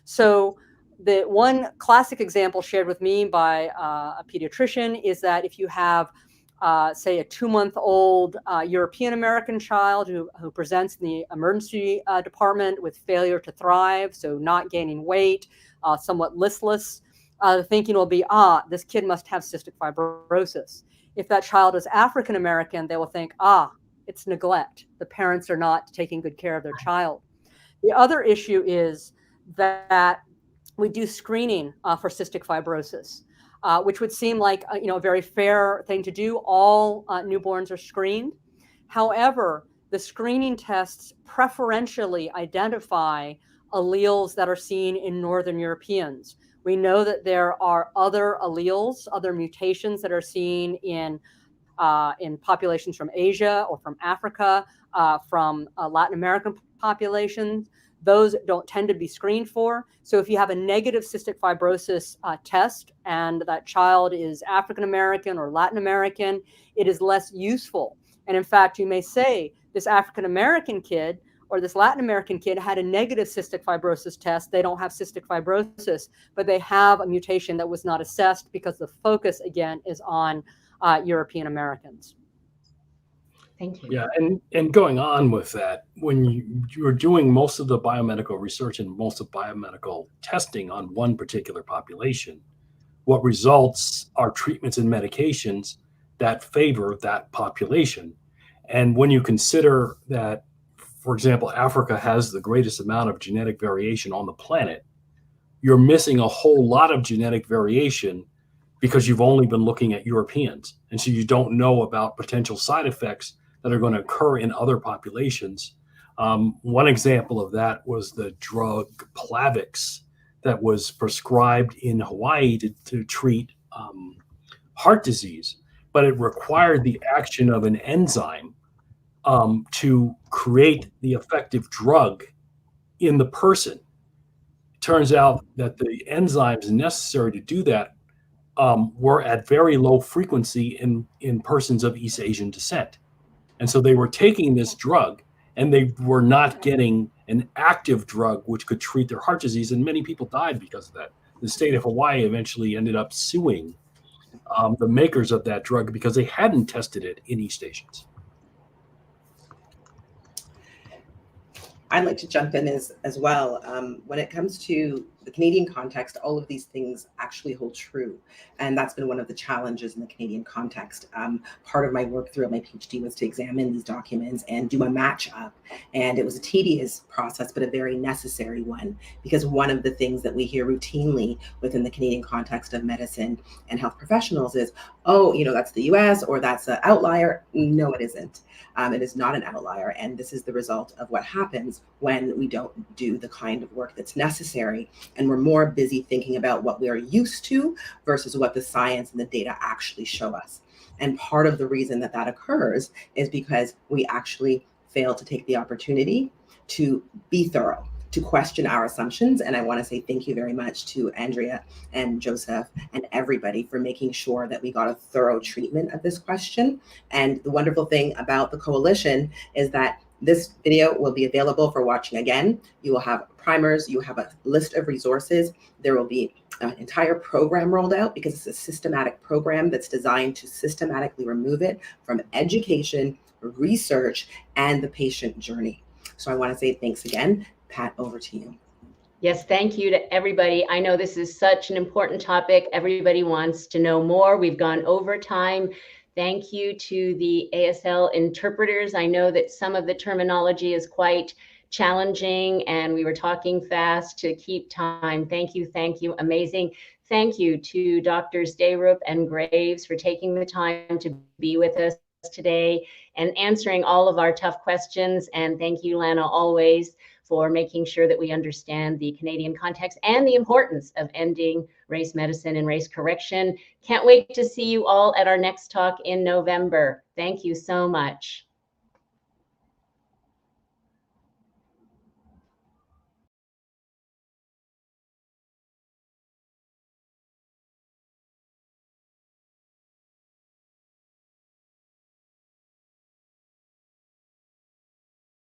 B: So the one classic example shared with me by a pediatrician is that if you have say a 2-month-old European-American child who presents in the emergency department with failure to thrive, so not gaining weight, somewhat listless, the thinking will be, this kid must have cystic fibrosis. If that child is African-American, they will think, it's neglect. The parents are not taking good care of their child. The other issue is that we do screening for cystic fibrosis. Which would seem like a very fair thing to do. All newborns are screened. However, the screening tests preferentially identify alleles that are seen in Northern Europeans. We know that there are other alleles, other mutations that are seen in populations from Asia or from Africa, from Latin American populations. Those don't tend to be screened for. So if you have a negative cystic fibrosis test and that child is African-American or Latin American, it is less useful. And in fact, you may say this African-American kid or this Latin American kid had a negative cystic fibrosis test. They don't have cystic fibrosis, but they have a mutation that was not assessed because the focus, again, is on European Americans.
A: Thank you.
C: Yeah, and going on with that, when you're doing most of the biomedical research and most of biomedical testing on one particular population, what results are treatments and medications that favor that population. And when you consider that, for example, Africa has the greatest amount of genetic variation on the planet, you're missing a whole lot of genetic variation because you've only been looking at Europeans. And so you don't know about potential side effects that are going to occur in other populations. One example of that was the drug Plavix that was prescribed in Hawaii to treat heart disease, but it required the action of an enzyme to create the effective drug in the person. It turns out that the enzymes necessary to do that were at very low frequency in persons of East Asian descent. And so they were taking this drug and they were not getting an active drug which could treat their heart disease. And many people died because of that. The state of Hawaii eventually ended up suing the makers of that drug because they hadn't tested it in East Asians.
D: I'd like to jump in as well. When it comes to the Canadian context, all of these things actually hold true. And that's been one of the challenges in the Canadian context. Part of my work throughout my PhD was to examine these documents and do a match up. And it was a tedious process, but a very necessary one, because one of the things that we hear routinely within the Canadian context of medicine and health professionals is, oh, that's the US, or that's an outlier. No, it isn't. It is not an outlier. And this is the result of what happens when we don't do the kind of work that's necessary. And we're more busy thinking about what we are used to versus what the science and the data actually show us. And part of the reason that that occurs is because we actually fail to take the opportunity to be thorough, to question our assumptions. And I want to say thank you very much to Andrea and Joseph and everybody for making sure that we got a thorough treatment of this question. And the wonderful thing about the coalition is that this video will be available for watching again. You will have primers, you will have a list of resources. There will be an entire program rolled out because it's a systematic program that's designed to systematically remove it from education, research, and the patient journey. So I want to say thanks again. Pat, over to you.
A: Yes, thank you to everybody. I know this is such an important topic. Everybody wants to know more. We've gone over time. Thank you to the ASL interpreters. I know that some of the terminology is quite challenging and we were talking fast to keep time. Thank you, amazing. Thank you to Drs. Deyrup and Graves for taking the time to be with us today and answering all of our tough questions. And thank you, Lana, always for making sure that we understand the Canadian context and the importance of ending race medicine and race correction. Can't wait to see you all at our next talk in November. Thank you so much.